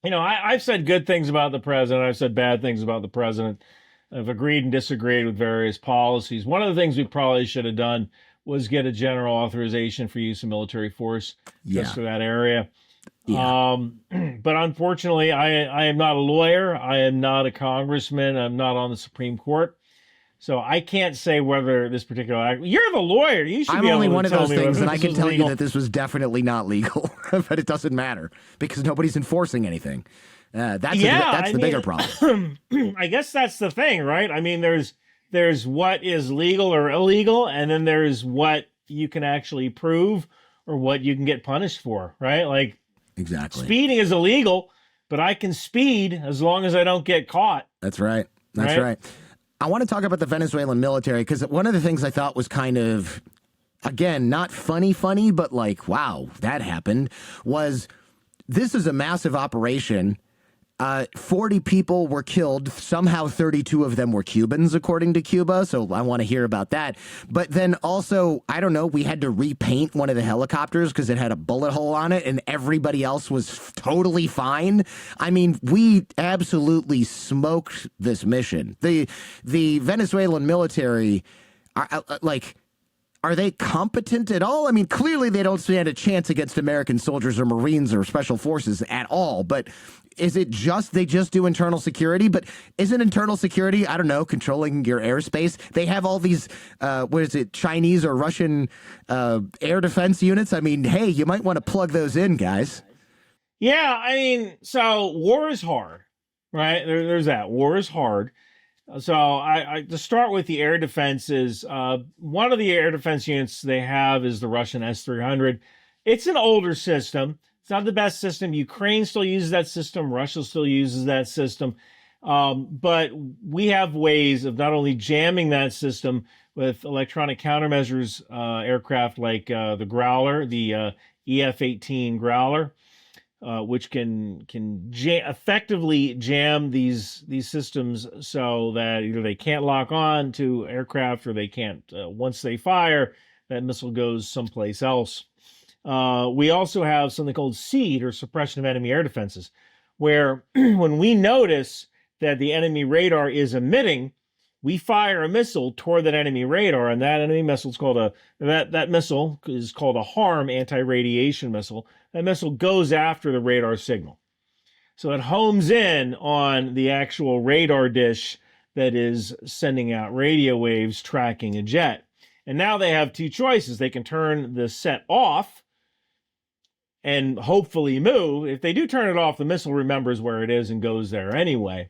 I've said good things about the president. I've said bad things about the president. I've agreed and disagreed with various policies. One of the things we probably should have done was get a general authorization for use of military force just for that area. Yeah. But unfortunately, I am not a lawyer. I am not a congressman. I'm not on the Supreme Court. So I can't say whether this particular act. You're the lawyer. You should be able to tell me. I'm only one of those things, and I can tell you that this was definitely not legal, but it doesn't matter because nobody's enforcing anything. That's the bigger problem. I guess that's the thing, right? I mean, there's what is legal or illegal, and then there's what you can actually prove or what you can get punished for, right? Like, exactly. Speeding is illegal, but I can speed as long as I don't get caught. That's right. That's right. I want to talk about the Venezuelan military because one of the things I thought was kind of, again, not funny, but like, wow, that happened, was this is a massive operation. 40 people were killed. Somehow 32 of them were Cubans, according to Cuba. So I want to hear about that. But then also, I don't know, we had to repaint one of the helicopters because it had a bullet hole on it and everybody else was totally fine. I mean, we absolutely smoked this mission. The Venezuelan military are they competent at all? I mean, clearly they don't stand a chance against American soldiers or Marines or special forces at all. But is it just they just do internal security? But isn't internal security, I don't know, controlling your airspace? They have all these, Chinese or Russian air defense units. I mean, hey, you might want to plug those in, guys. Yeah, I mean, so war is hard, right? There's that. War is hard. So I to start with the air defenses, one of the air defense units they have is the Russian S-300. It's an older system. It's not the best system. Ukraine still uses that system. Russia still uses that system. But we have ways of not only jamming that system with electronic countermeasures aircraft like the Growler, the EF-18 Growler, which can effectively jam these systems so that either they can't lock on to aircraft or they can't, once they fire, that missile goes someplace else. We also have something called SEED, or suppression of enemy air defenses, where when we notice that the enemy radar is emitting, we fire a missile toward that enemy radar, and that enemy missile is called that missile is called a HARM, anti-radiation missile. That missile goes after the radar signal. So it homes in on the actual radar dish that is sending out radio waves tracking a jet. And now they have two choices. They can turn the set off and hopefully move. If they do turn it off, the missile remembers where it is and goes there anyway.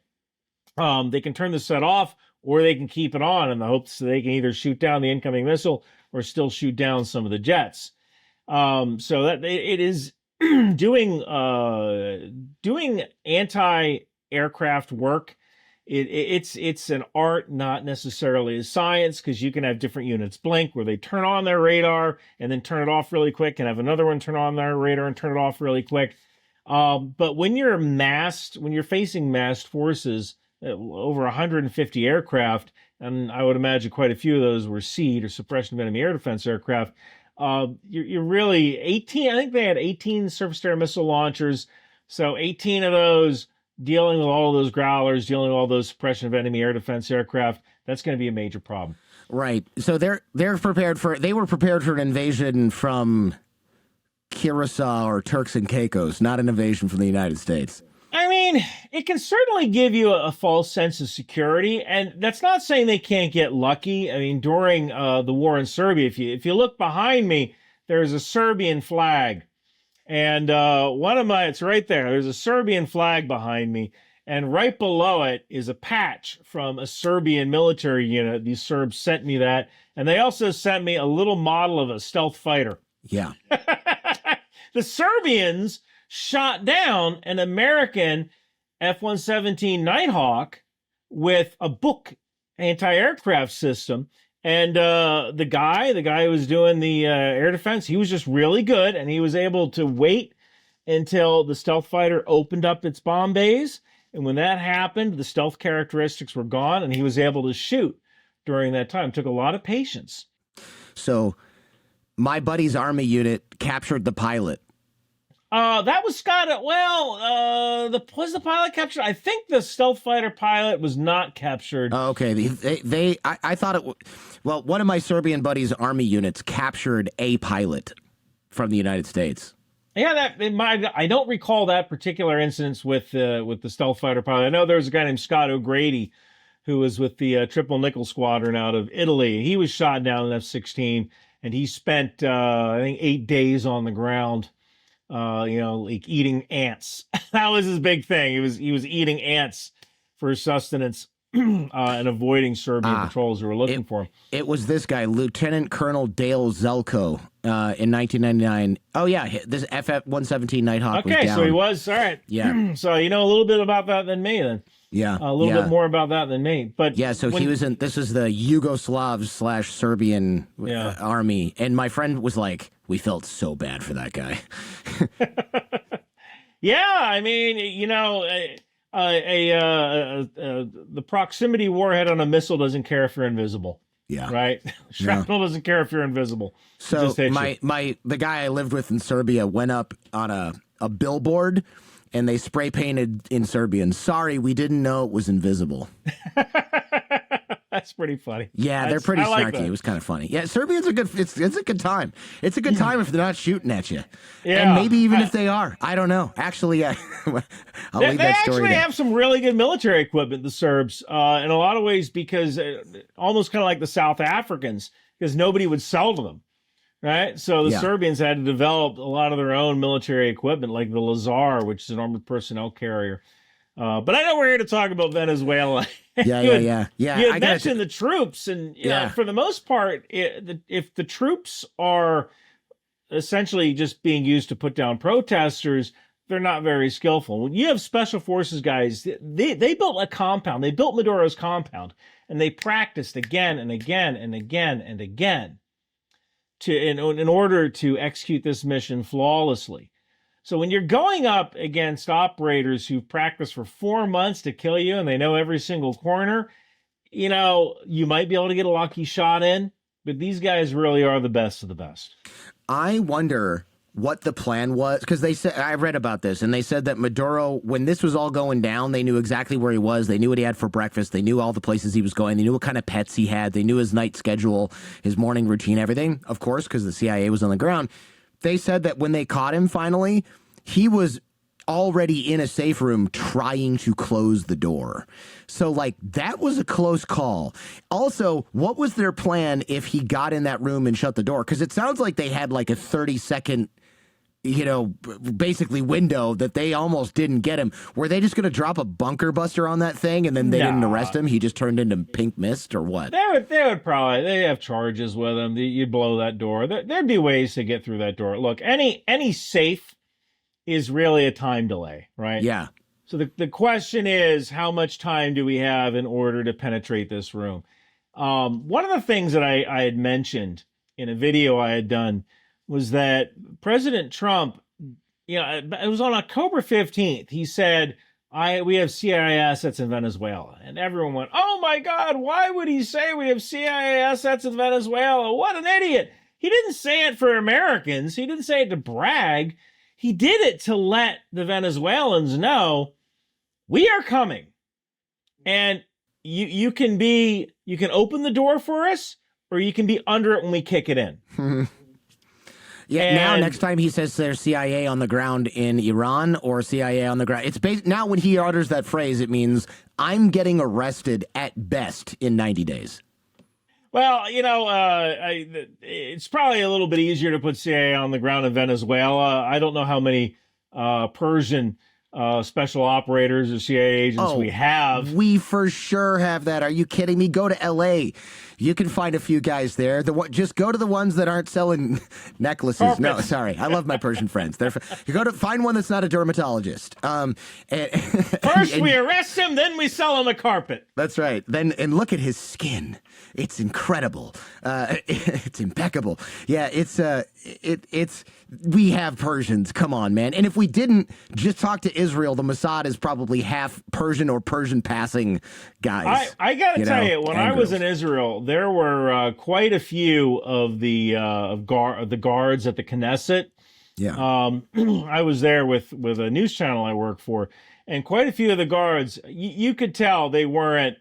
They can turn the set off, or they can keep it on in the hopes that they can either shoot down the incoming missile or still shoot down some of the jets. So that it is doing anti-aircraft work. It's an art, not necessarily a science, because you can have different units blink where they turn on their radar and then turn it off really quick, and have another one turn on their radar and turn it off really quick. But when you're facing massed forces, over 150 aircraft, and I would imagine quite a few of those were SEAD, or suppression of enemy air defense aircraft. You're really 18. I think they had 18 surface-to-air missile launchers, so 18 of those dealing with all of those Growlers, dealing with all those suppression of enemy air defense aircraft. That's going to be a major problem. Right. So they were prepared for an invasion from Curacao or Turks and Caicos, not an invasion from the United States. I mean, it can certainly give you a false sense of security, and that's not saying they can't get lucky. I mean, during the war in Serbia, if you look behind me, there's a Serbian flag, and it's right there. There's a Serbian flag behind me, and right below it is a patch from a Serbian military unit. These Serbs sent me that, and they also sent me a little model of a stealth fighter. Yeah. The Serbians shot down an American F-117 Nighthawk with a Buk anti-aircraft system. And the guy who was doing the air defense, he was just really good, and he was able to wait until the stealth fighter opened up its bomb bays. And when that happened, the stealth characteristics were gone, and he was able to shoot during that time. It took a lot of patience. So my buddy's army unit captured the pilot. That was Scott. Well, was the pilot captured? I think the stealth fighter pilot was not captured. Oh, okay. I thought it. Well, one of my Serbian buddies' army units captured a pilot from the United States. Yeah, I don't recall that particular instance with the stealth fighter pilot. I know there was a guy named Scott O'Grady who was with the Triple Nickel Squadron out of Italy. He was shot down in F-16, and he spent I think 8 days on the ground. Like eating ants. That was his big thing. He was eating ants for sustenance and avoiding Serbian patrols who were looking for him. It was this guy, Lieutenant Colonel Dale Zelko, in 1999. Oh yeah, this FF-117 Nighthawk was down. Okay, so he was, all right. Yeah. So you know a little bit about that than me then. Yeah. A little bit more about that than me. But yeah, so he was in, this is the Yugoslav/Serbian army. And my friend was like, we felt so bad for that guy. Yeah, I mean, the proximity warhead on a missile doesn't care if you're invisible. Yeah. Right? Shrapnel doesn't care if you're invisible. So the guy I lived with in Serbia went up on a billboard, and they spray painted in Serbian, "Sorry, we didn't know it was invisible." That's pretty funny. Yeah, they're pretty snarky. It was kind of funny. Yeah, Serbians are good. It's a good time. It's a good time if they're not shooting at you. Yeah, and maybe even if they are. I don't know. Actually, I'll leave that story. They actually have some really good military equipment, the Serbs, in a lot of ways, because almost kind of like the South Africans, because nobody would sell to them. Right, so the Serbians had to develop a lot of their own military equipment, like the Lazar, which is an armored personnel carrier. But I know we're here to talk about Venezuela. Yeah. You had mentioned the troops, and for the most part, if the troops are essentially just being used to put down protesters, they're not very skillful. When you have special forces guys, they built a compound. They built Maduro's compound, and they practiced again and again and again and again in order to execute this mission flawlessly. So when you're going up against operators who've practiced for 4 months to kill you, and they know every single corner, you might be able to get a lucky shot in, but these guys really are the best of the best. I wonder what the plan was, because they said, I read about this, and they said that Maduro, when this was all going down, they knew exactly where he was. They knew what he had for breakfast. They knew all the places he was going. They knew what kind of pets he had. They knew his night schedule, his morning routine, everything, of course, because the CIA was on the ground. They said that when they caught him finally, he was already in a safe room trying to close the door. So, that was a close call. Also, what was their plan if he got in that room and shut the door? Because it sounds like they had a 30-second, basically window that they almost didn't get him. Were they just going to drop a bunker buster on that thing and then they didn't arrest him? He just turned into pink mist, or what? They would probably, they have charges with him. You'd blow that door. There'd be ways to get through that door. Look, any safe is really a time delay, right? Yeah. So the question is, how much time do we have in order to penetrate this room? One of the things that I had mentioned in a video I had done was that President Trump, it was on October 15th, he said, we have CIA assets in Venezuela. And everyone went, oh my God, why would he say we have CIA assets in Venezuela? What an idiot. He didn't say it for Americans. He didn't say it to brag. He did it to let the Venezuelans know we are coming. And you can open the door for us, or you can be under it when we kick it in. Yeah, now next time he says there's CIA on the ground in Iran or CIA on the ground, now when he utters that phrase, it means I'm getting arrested at best in 90 days. Well, it's probably a little bit easier to put CIA on the ground in Venezuela. I don't know how many Persian special operators or CIA agents we have. We for sure have that. Are you kidding me? Go to L.A. You can find a few guys there. Just go to the ones that aren't selling necklaces. Carpets. No, sorry. I love my Persian friends. You go to find one that's not a dermatologist. First we arrest him, then we sell him a carpet. That's right. And look at his skin. It's incredible. It's impeccable. Yeah, it's we have Persians. Come on, man. And if we didn't just talk to Israel, the Mossad is probably half Persian or Persian passing guys. I got to tell you, when I was in Israel, there were quite a few of the guards at the Knesset. Yeah. I was there with a news channel I work for, and quite a few of the guards, you could tell they weren't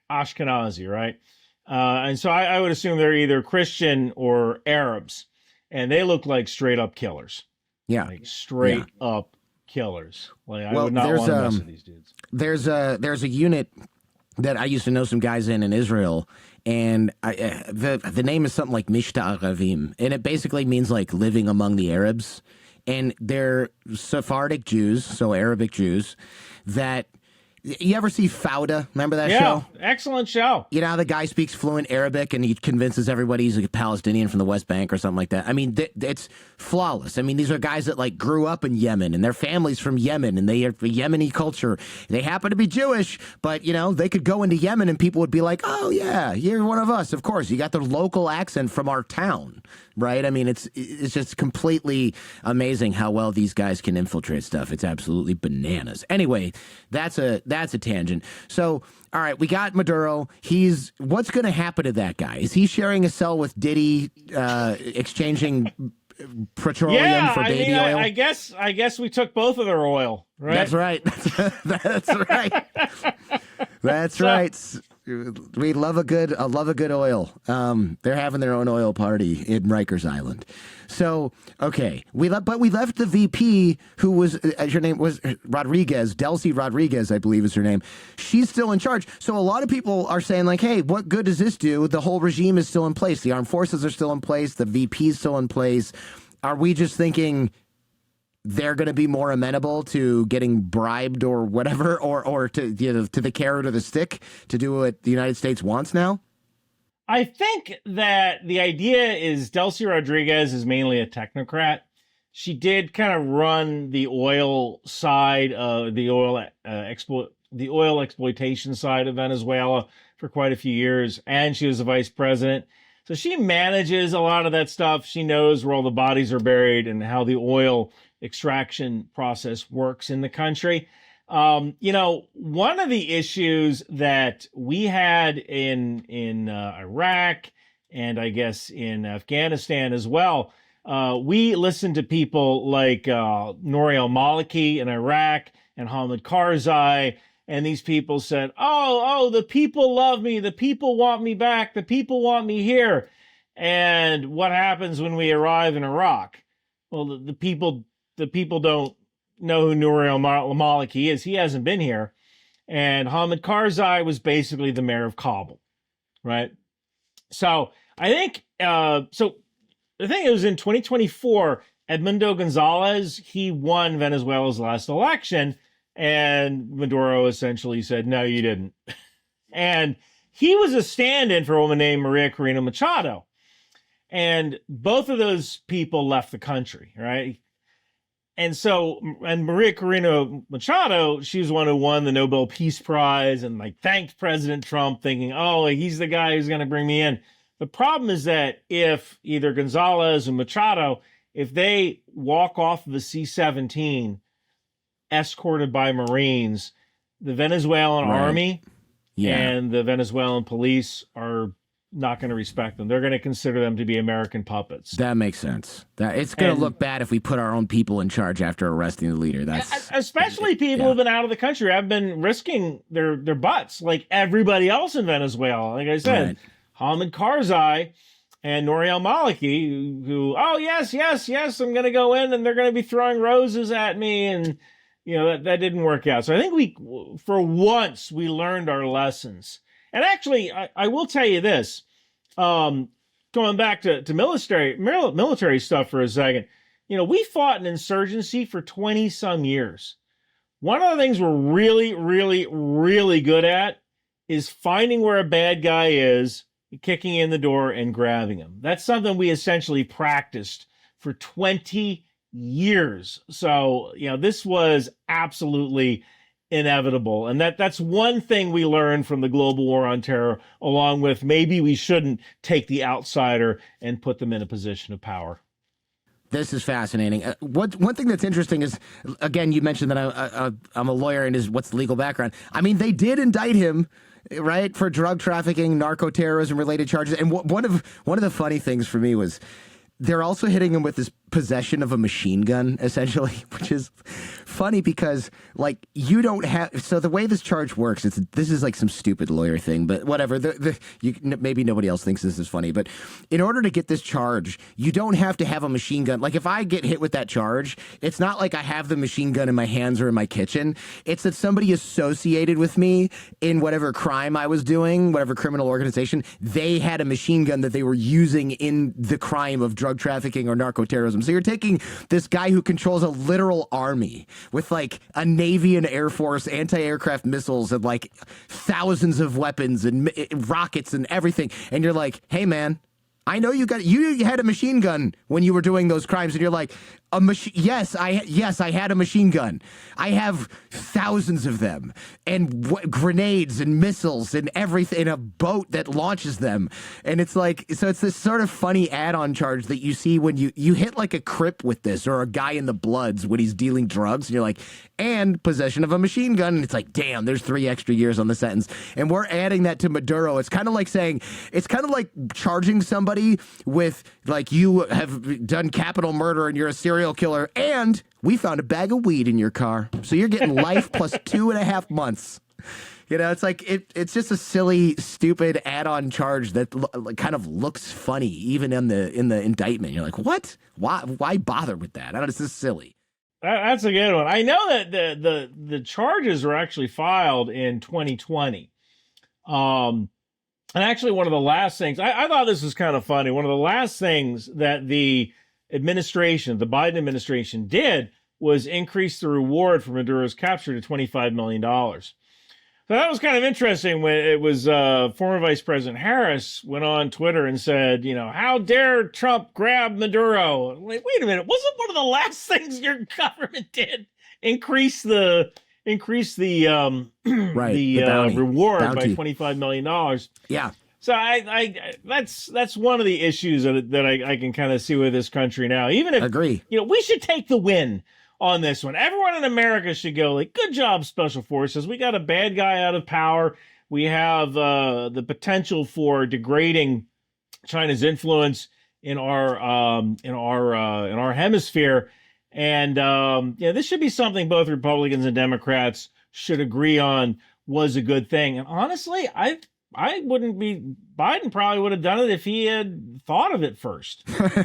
Ashkenazi, right? And so I would assume they're either Christian or Arabs, and they look like straight up killers. Yeah, like straight up killers. Like I would not want to mess with these dudes. There's a unit that I used to know some guys in Israel, and the name is something like Mishta Aravim, and it basically means like living among the Arabs, and they're Sephardic Jews, so Arabic Jews that. You ever see Fauda? Remember that show? Yeah, excellent show. You know how the guy speaks fluent Arabic and he convinces everybody he's a Palestinian from the West Bank or something like that? I mean, it's flawless. I mean, these are guys that like grew up in Yemen and their family's from Yemen and they have a Yemeni culture. They happen to be Jewish, but they could go into Yemen and people would be like, oh yeah, you're one of us. Of course, you got the local accent from our town, right? I mean, it's just completely amazing how well these guys can infiltrate stuff. It's absolutely bananas. Anyway, that's a tangent. So, all right, we got Maduro. What's going to happen to that guy? Is he sharing a cell with Diddy, exchanging petroleum for baby oil? I guess we took both of their oil, right? That's right. That's right. That's right. We love a good oil. They're having their own oil party in Rikers Island. So, okay, we left the VP who was, her name was Rodriguez, Delcy Rodriguez, I believe is her name. She's still in charge. So a lot of people are saying like, hey, what good does this do? The whole regime is still in place. The armed forces are still in place. The VP is still in place. Are we just thinking they're going to be more amenable to getting bribed or whatever, or to to the carrot or the stick to do what the United States wants now? I think that the idea is Delcy Rodriguez is mainly a technocrat. She did kind of run the oil side of the oil exploitation side of Venezuela for quite a few years, and she was the vice president. So she manages a lot of that stuff. She knows where all the bodies are buried and how the oil extraction process works in the country. One of the issues that we had in Iraq and I guess in Afghanistan as well, we listened to people like Nouri al-Maliki in Iraq and Hamid Karzai, and these people said, oh, the people love me, the people want me back, the people want me here. And what happens when we arrive in Iraq? Well, the people don't know who Nouri al-Maliki is. He hasn't been here. And Hamid Karzai was basically the mayor of Kabul, right? So I think, so the thing is, in 2024, Edmundo Gonzalez, he won Venezuela's last election, and Maduro essentially said, no, you didn't. And he was a stand-in for a woman named Maria Corina Machado. And both of those people left the country, right? And Maria Corina Machado, she was the one who won the Nobel Peace Prize and like thanked President Trump, thinking, oh, he's the guy who's going to bring me in. The problem is that if either Gonzalez or Machado, if they walk off of the C-17 escorted by Marines the Venezuelan Right. army Yeah. and the Venezuelan police are not going to respect them. They're going to consider them to be American puppets. That makes sense. That it's going to look bad if we put our own people in charge after arresting the leader. That's especially people who've been out of the country. Have been risking their butts like everybody else in Venezuela. Like I said, Right. Hamid Karzai and Nouri al-Maliki, who, oh, yes, I'm going to go in and they're going to be throwing roses at me. And, that didn't work out. So I think for once, we learned our lessons. And actually, I will tell you this, going back to military stuff for a second, we fought an insurgency for 20 some years. One of the things we're really, really, really good at is finding where a bad guy is, kicking in the door and grabbing him. That's something we essentially practiced for 20 years. So, this was absolutely inevitable. And that's one thing we learned from the global war on terror, along with maybe we shouldn't take the outsider and put them in a position of power. This is fascinating. One thing that's interesting is, again, you mentioned that I'm a lawyer and what's the legal background. I mean, they did indict him, right, for drug trafficking, narco-terrorism related charges. And one of the funny things for me was they're also hitting him with this possession of a machine gun, essentially, which is funny because, like, you don't have... So the way this charge works, this is like some stupid lawyer thing, but whatever. Maybe nobody else thinks this is funny, but in order to get this charge, you don't have to have a machine gun. Like, if I get hit with that charge, it's not like I have the machine gun in my hands or in my kitchen. It's that somebody associated with me in whatever crime I was doing, whatever criminal organization, they had a machine gun that they were using in the crime of drug trafficking or narco-terrorism. So you're taking this guy who controls a literal army with like a Navy and Air Force anti-aircraft missiles and like thousands of weapons and rockets and everything. And you're like, hey, man, I know you had a machine gun when you were doing those crimes. And you're like, yes, I had a machine gun. I have thousands of them and grenades and missiles and everything, in a boat that launches them. And it's like, so it's this sort of funny add-on charge that you see when you hit like a Crip with this, or a guy in the Bloods when he's dealing drugs, and you're like, and possession of a machine gun. And it's like, damn, there's 3 extra years on the sentence. And we're adding that to Maduro. It's kind of like charging somebody with, like, you have done capital murder and you're a serial killer, and we found a bag of weed in your car, so you're getting life plus 2.5 months. It's like it's just a silly, stupid add-on charge that kind of looks funny even in the indictment. You're like, what? Why bother with that? I don't know. It's just silly. That's a good one. I know that the charges were actually filed in 2020. And actually, one of the last things I thought this was kind of funny. One of the last things that the Biden administration did was increase the reward for Maduro's capture to $25 million. So that was kind of interesting when it was former Vice President Harris went on Twitter and said, how dare Trump grab Maduro? Like, wait a minute, wasn't one of the last things your government did increase the right, the reward bounty by $25 million? Yeah. So that's one of the issues that I can kind of see with this country now. Even if agree, we should take the win on this one. Everyone in America should go like, good job, Special Forces. We got a bad guy out of power. We have the potential for degrading China's influence in our hemisphere, and this should be something both Republicans and Democrats should agree on was a good thing. And honestly, I wouldn't be... Biden probably would have done it if he had thought of it first,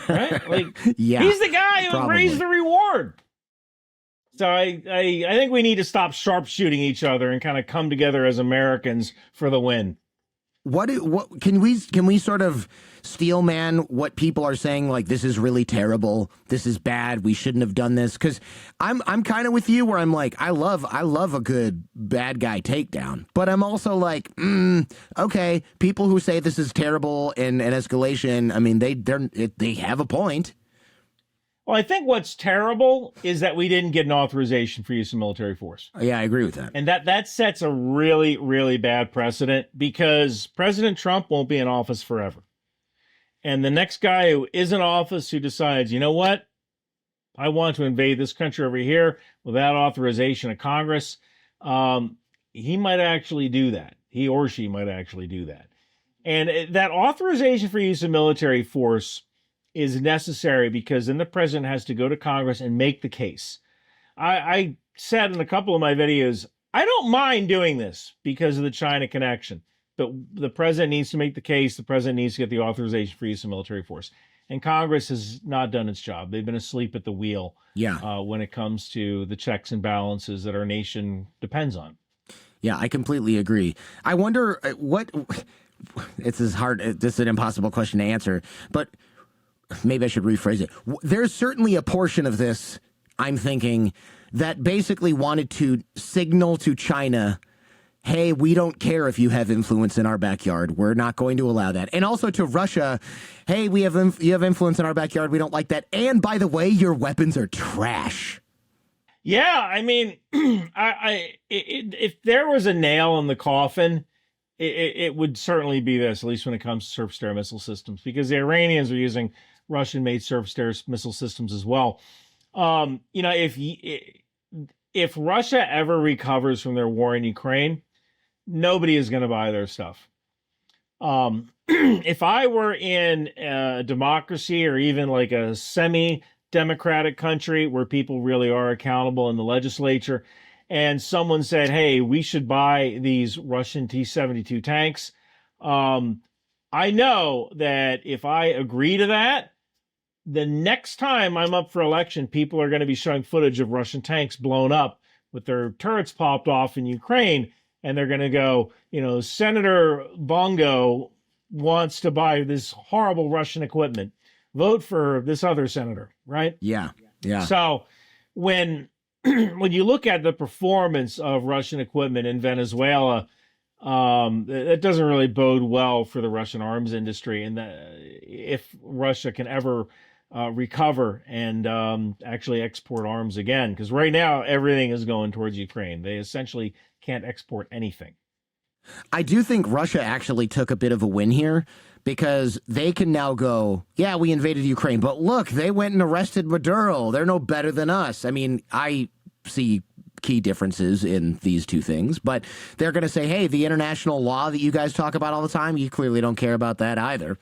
right? Like, yeah, he's the guy who probably raised the reward. So I think we need to stop sharpshooting each other and kind of come together as Americans for the win. What can we sort of steel man what people are saying, like, this is really terrible, this is bad, we shouldn't have done this? Because I'm kind of with you where I'm like, I love a good bad guy takedown, but I'm also like, okay, people who say this is terrible and an escalation, I mean, they have a point. Well, I think what's terrible is that we didn't get an authorization for use of military force. Yeah, I agree with that. And that sets a really, really bad precedent, because President Trump won't be in office forever. And the next guy who is in office who decides, you know what, I want to invade this country over here without authorization of Congress, he might actually do that. He or she might actually do that. And that authorization for use of military force is necessary because then the president has to go to Congress and make the case. I said in a couple of my videos, I don't mind doing this because of the China connection, but the president needs to make the case. The president needs to get the authorization for use of military force. And Congress has not done its job. They've been asleep at the wheel when it comes to the checks and balances that our nation depends on. Yeah, I completely agree. I wonder what it's as hard. This is an impossible question to answer, but maybe I should rephrase it. There's certainly a portion of this, I'm thinking, that basically wanted to signal to China, hey, we don't care if you have influence in our backyard. We're not going to allow that. And also to Russia, hey, you have influence in our backyard. We don't like that. And by the way, your weapons are trash. Yeah, I mean, if there was a nail in the coffin, it would certainly be this, at least when it comes to surface-to-air missile systems, because the Iranians are using Russian-made surface-to-air missile systems as well. If Russia ever recovers from their war in Ukraine, nobody is going to buy their stuff. If I were in a democracy or even like a semi-democratic country where people really are accountable in the legislature, and someone said, hey, we should buy these Russian T-72 tanks, I know that if I agree to that, the next time I'm up for election, people are going to be showing footage of Russian tanks blown up with their turrets popped off in Ukraine. And they're going to go, Senator Bongo wants to buy this horrible Russian equipment. Vote for this other senator, right? Yeah. So when you look at the performance of Russian equipment in Venezuela, that doesn't really bode well for the Russian arms industry. And if Russia can ever recover and actually export arms again, because right now everything is going towards Ukraine. They essentially can't export anything. I do think Russia actually took a bit of a win here because they can now go, yeah, we invaded Ukraine, but look, they went and arrested Maduro. They're no better than us. I mean, I see key differences in these two things, but they're going to say, hey, the international law that you guys talk about all the time, you clearly don't care about that either.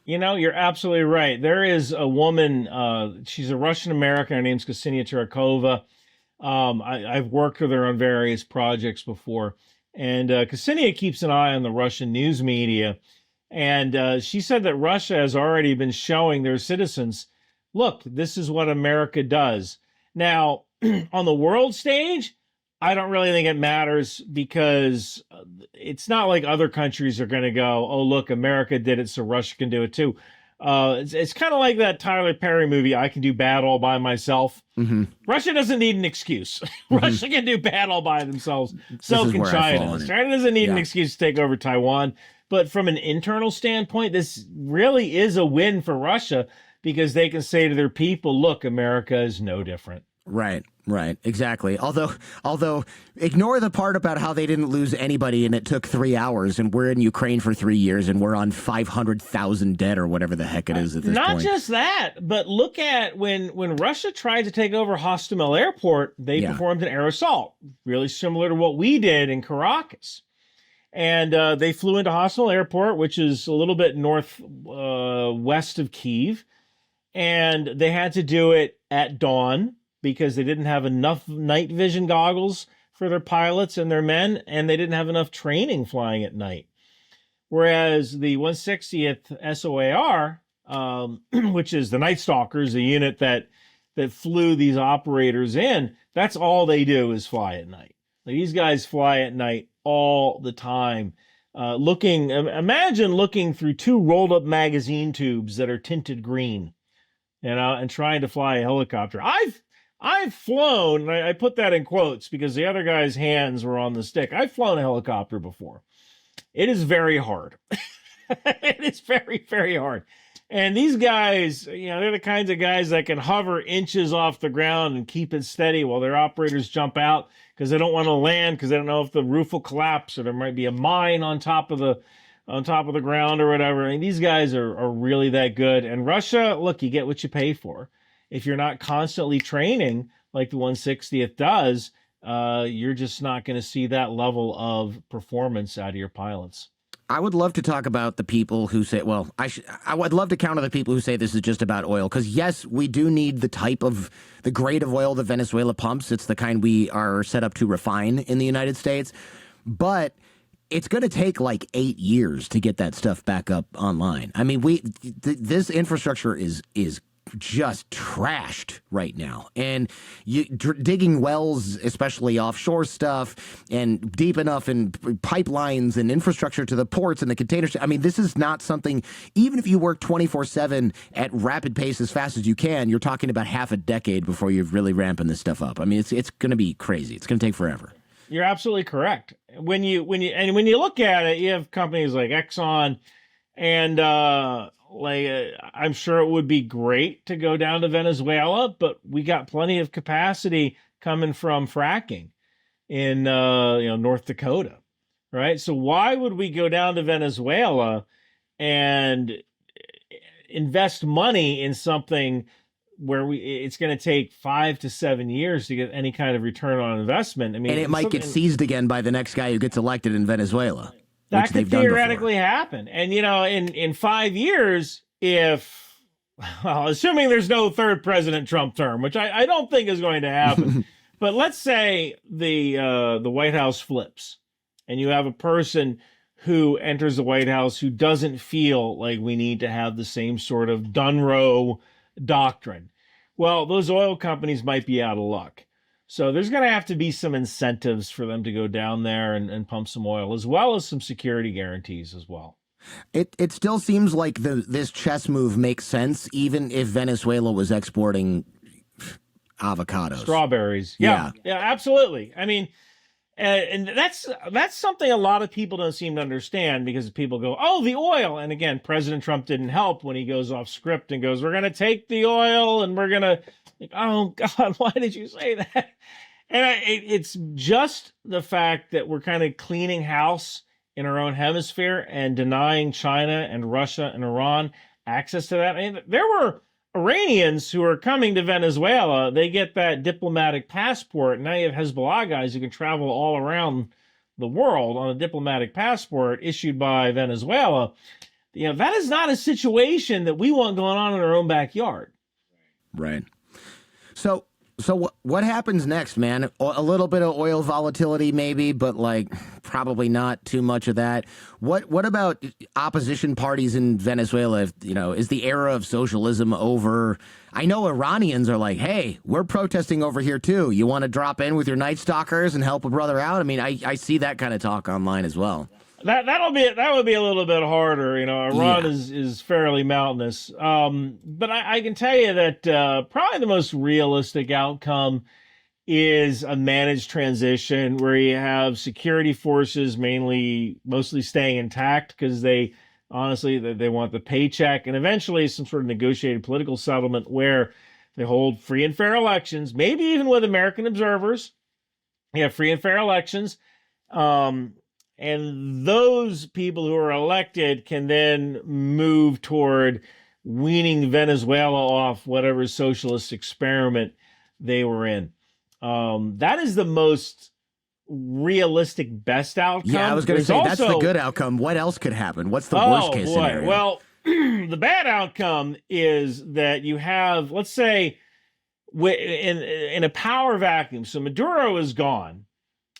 You're absolutely right. There is a woman, she's a Russian-American, her name's Ksenia Terekova. I've worked with her on various projects before. And Ksenia keeps an eye on the Russian news media. And she said that Russia has already been showing their citizens, look, this is what America does. Now, on the world stage, I don't really think it matters because it's not like other countries are going to go, oh, look, America did it, so Russia can do it too. It's kind of like that Tyler Perry movie, I Can Do Bad All By Myself. Mm-hmm. Russia doesn't need an excuse. Mm-hmm. Russia can do bad all by themselves. So can China. China doesn't need an excuse to take over Taiwan. But from an internal standpoint, this really is a win for Russia because they can say to their people, look, America is no different. Right, exactly. Although, ignore the part about how they didn't lose anybody and it took 3 hours, and we're in Ukraine for 3 years and we're on 500,000 dead or whatever the heck it is at this point. Not just that, but look at when Russia tried to take over Hostomel Airport, they performed an air assault, really similar to what we did in Caracas. And they flew into Hostomel Airport, which is a little bit west of Kyiv, and they had to do it at dawn, because they didn't have enough night vision goggles for their pilots and their men, and they didn't have enough training flying at night. Whereas the 160th SOAR, which is the Night Stalkers, the unit that flew these operators in, that's all they do is fly at night. Like, these guys fly at night all the time. Imagine looking through 2 rolled up magazine tubes that are tinted green, and trying to fly a helicopter. I've flown, and I put that in quotes because the other guy's hands were on the stick. I've flown a helicopter before. It is very hard. It is very, very hard. And these guys, they're the kinds of guys that can hover inches off the ground and keep it steady while their operators jump out because they don't want to land because they don't know if the roof will collapse or there might be a mine on top of the ground or whatever. I mean, these guys are really that good. And Russia, look, you get what you pay for. If you're not constantly training like the 160th does, you're just not going to see that level of performance out of your pilots. I would love to talk about the people who say, well, I would love to counter the people who say this is just about oil. Because yes, we do need the grade of oil that Venezuela pumps. It's the kind we are set up to refine in the United States. But it's going to take like 8 years to get that stuff back up online. I mean, this infrastructure is just trashed right now, and digging wells, especially offshore stuff, and deep enough in pipelines and infrastructure to the ports and the containers. I mean, this is not something, even if you work 24/7 at rapid pace as fast as you can, you're talking about half a decade before you're really ramping this stuff up. I mean, it's going to be crazy. It's going to take forever. You're absolutely correct. When you look at it, you have companies like Exxon, and I'm sure it would be great to go down to Venezuela, but we got plenty of capacity coming from fracking in North Dakota, right? So why would we go down to Venezuela and invest money in something where it's going to take 5 to 7 years to get any kind of return on investment? I mean, and it might get seized again by the next guy who gets elected in Venezuela. That could theoretically happen. And, in 5 years, assuming there's no third President Trump term, which I don't think is going to happen, but let's say the White House flips and you have a person who enters the White House who doesn't feel like we need to have the same sort of Dunroe doctrine. Well, those oil companies might be out of luck. So there's going to have to be some incentives for them to go down there and pump some oil, as well as some security guarantees as well. It still seems like this chess move makes sense, even if Venezuela was exporting avocados. Strawberries. Yeah, absolutely. I mean, and that's something a lot of people don't seem to understand, because people go, oh, the oil. And again, President Trump didn't help when he goes off script and goes, we're going to take the oil and we're going to, oh, God, why did you say that? And it's just the fact that we're kind of cleaning house in our own hemisphere and denying China and Russia and Iran access to that. I mean, there were Iranians who are coming to Venezuela. They get that diplomatic passport. Now you have Hezbollah guys who can travel all around the world on a diplomatic passport issued by Venezuela. That is not a situation that we want going on in our own backyard. Right. So what happens next, man? A little bit of oil volatility maybe, but probably not too much of that. What about opposition parties in Venezuela? Is the era of socialism over? I know Iranians are like, hey, we're protesting over here too. You want to drop in with your Night Stalkers and help a brother out? I mean, I see that kind of talk online as well. That would be a little bit harder. Iran is fairly mountainous. But I can tell you that probably the most realistic outcome is a managed transition where you have security forces mostly staying intact because they want the paycheck, and eventually some sort of negotiated political settlement where they hold free and fair elections, maybe even with American observers. You have free and fair elections. And those people who are elected can then move toward weaning Venezuela off whatever socialist experiment they were in. That is the most realistic, best outcome. Yeah, I was going to say, that's the good outcome. What else could happen? What's the worst case scenario? Well, the bad outcome is that you have, let's say, in a power vacuum. So Maduro is gone.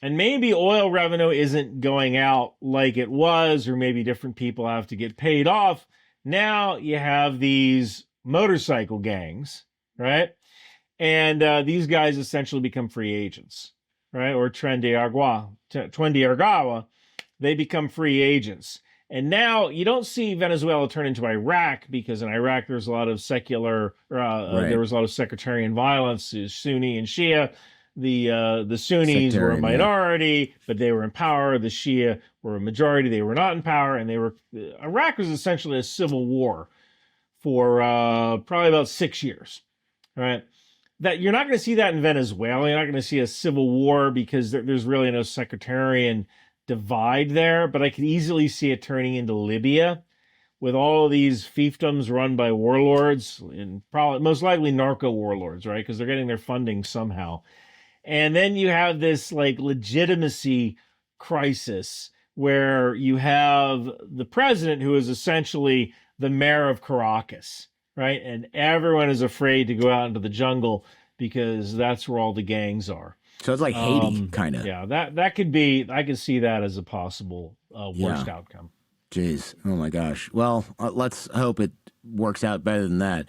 And maybe oil revenue isn't going out like it was, or maybe different people have to get paid off. Now you have these motorcycle gangs, right? And these guys essentially become free agents, right? Or Tren de Aragua, they become free agents. And now you don't see Venezuela turn into Iraq, because in Iraq there's a lot of there was a lot of sectarian violence, Sunni and Shia. The Sunnis were a minority, but they were in power. The Shia were a majority. They were not in power, and Iraq was essentially a civil war for probably about 6 years. Right? That you're not going to see that in Venezuela. You're not going to see a civil war because there's really no sectarian divide there. But I could easily see it turning into Libya, with all of these fiefdoms run by warlords, and probably most likely narco warlords, right? Because they're getting their funding somehow. And then you have this like legitimacy crisis where you have the president who is essentially the mayor of Caracas, right? And everyone is afraid to go out into the jungle because that's where all the gangs are. So it's like Haiti, kind of. Yeah, that could be. I could see that as a possible worst outcome. Jeez, oh my gosh. Well, let's hope it works out better than that.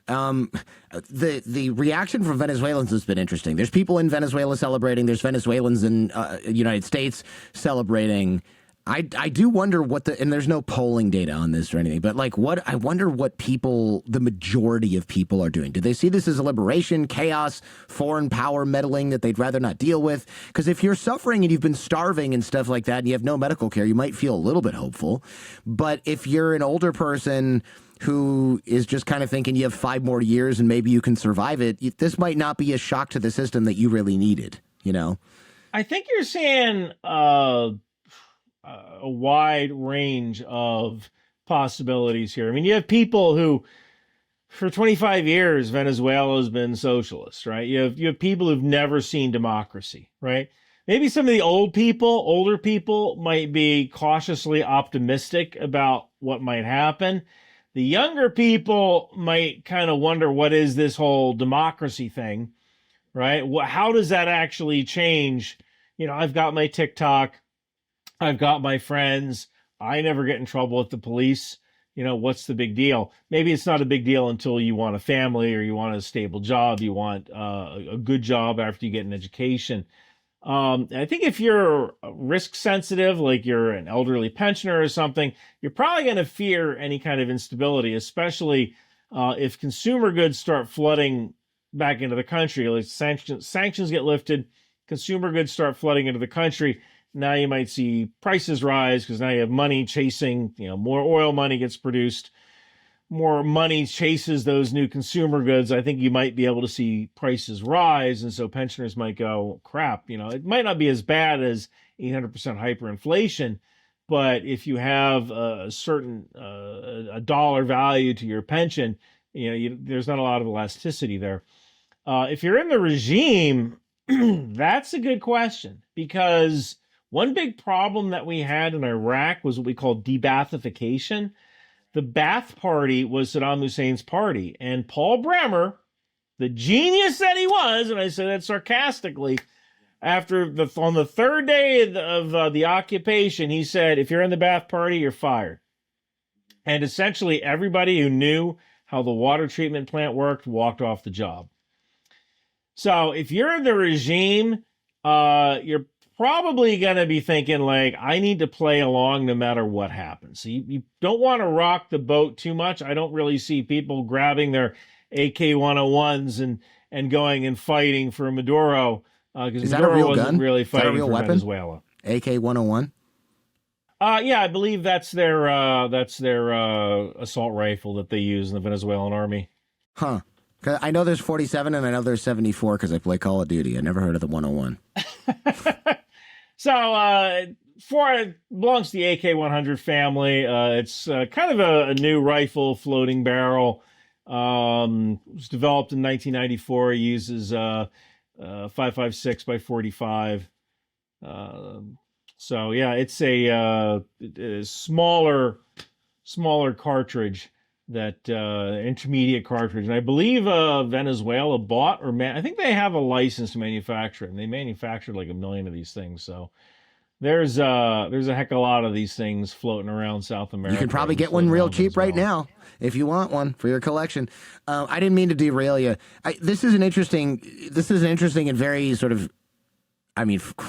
The reaction from Venezuelans has been interesting. There's people in Venezuela celebrating. There's Venezuelans in the United States celebrating. I do wonder and there's no polling data on this or anything, but like I wonder what the majority of people are doing. Do they see this as a liberation, chaos, foreign power meddling that they'd rather not deal with? Because if you're suffering and you've been starving and stuff like that and you have no medical care, you might feel a little bit hopeful. But if you're an older person who is just kind of thinking you have 5 more years and maybe you can survive it, this might not be a shock to the system that you really needed, you know? I think you're saying a wide range of possibilities here. I mean, you have people who, for 25 years, Venezuela has been socialist, right? You have people who've never seen democracy, right? Maybe some of the older people might be cautiously optimistic about what might happen. The younger people might kind of wonder, what is this whole democracy thing, right? How does that actually change? You know, I've got my TikTok, I've got my friends. I never get in trouble with the police. You know, what's the big deal? Maybe it's not a big deal until you want a family or you want a stable job. You want a good job after you get an education. I think if you're risk sensitive, like you're an elderly pensioner or something, you're probably going to fear any kind of instability, especially if consumer goods start flooding back into the country. Like sanctions get lifted, consumer goods start flooding into the country. Now you might see prices rise because now you have money chasing, more oil money gets produced, more money chases those new consumer goods. I think you might be able to see prices rise. And so pensioners might go, crap, it might not be as bad as 800% hyperinflation, but if you have a certain a dollar value to your pension, there's not a lot of elasticity there. If you're in the regime, that's a good question, because one big problem that we had in Iraq was what we call debathification. The Ba'ath Party was Saddam Hussein's party. And Paul Bremer, the genius that he was, and I say that sarcastically, on the third day of the occupation, he said, if you're in the Ba'ath Party, you're fired. And essentially everybody who knew how the water treatment plant worked walked off the job. So if you're in the regime, you're probably going to be thinking, like, I need to play along no matter what happens. So you don't want to rock the boat too much. I don't really see people grabbing their AK-101s and going and fighting for Maduro, because Maduro wasn't really fighting for Venezuela. AK-101? Yeah, I believe that's their assault rifle that they use in the Venezuelan army. Huh. I know there's 47 and I know there's 74 because I play Call of Duty. I never heard of the 101. So, it belongs to the AK-100 family. It's kind of a new rifle, floating barrel. It was developed in 1994. It uses 5.56 by 45. So yeah, it's a smaller cartridge, that intermediate cartridge. And I believe Venezuela bought, I think they have a license to manufacture it, and they manufactured like 1 million of these things. So there's a heck of a lot of these things floating around South America. You can probably get one real cheap right now if you want one for your collection. I didn't mean to derail you. This is an interesting and very sort of,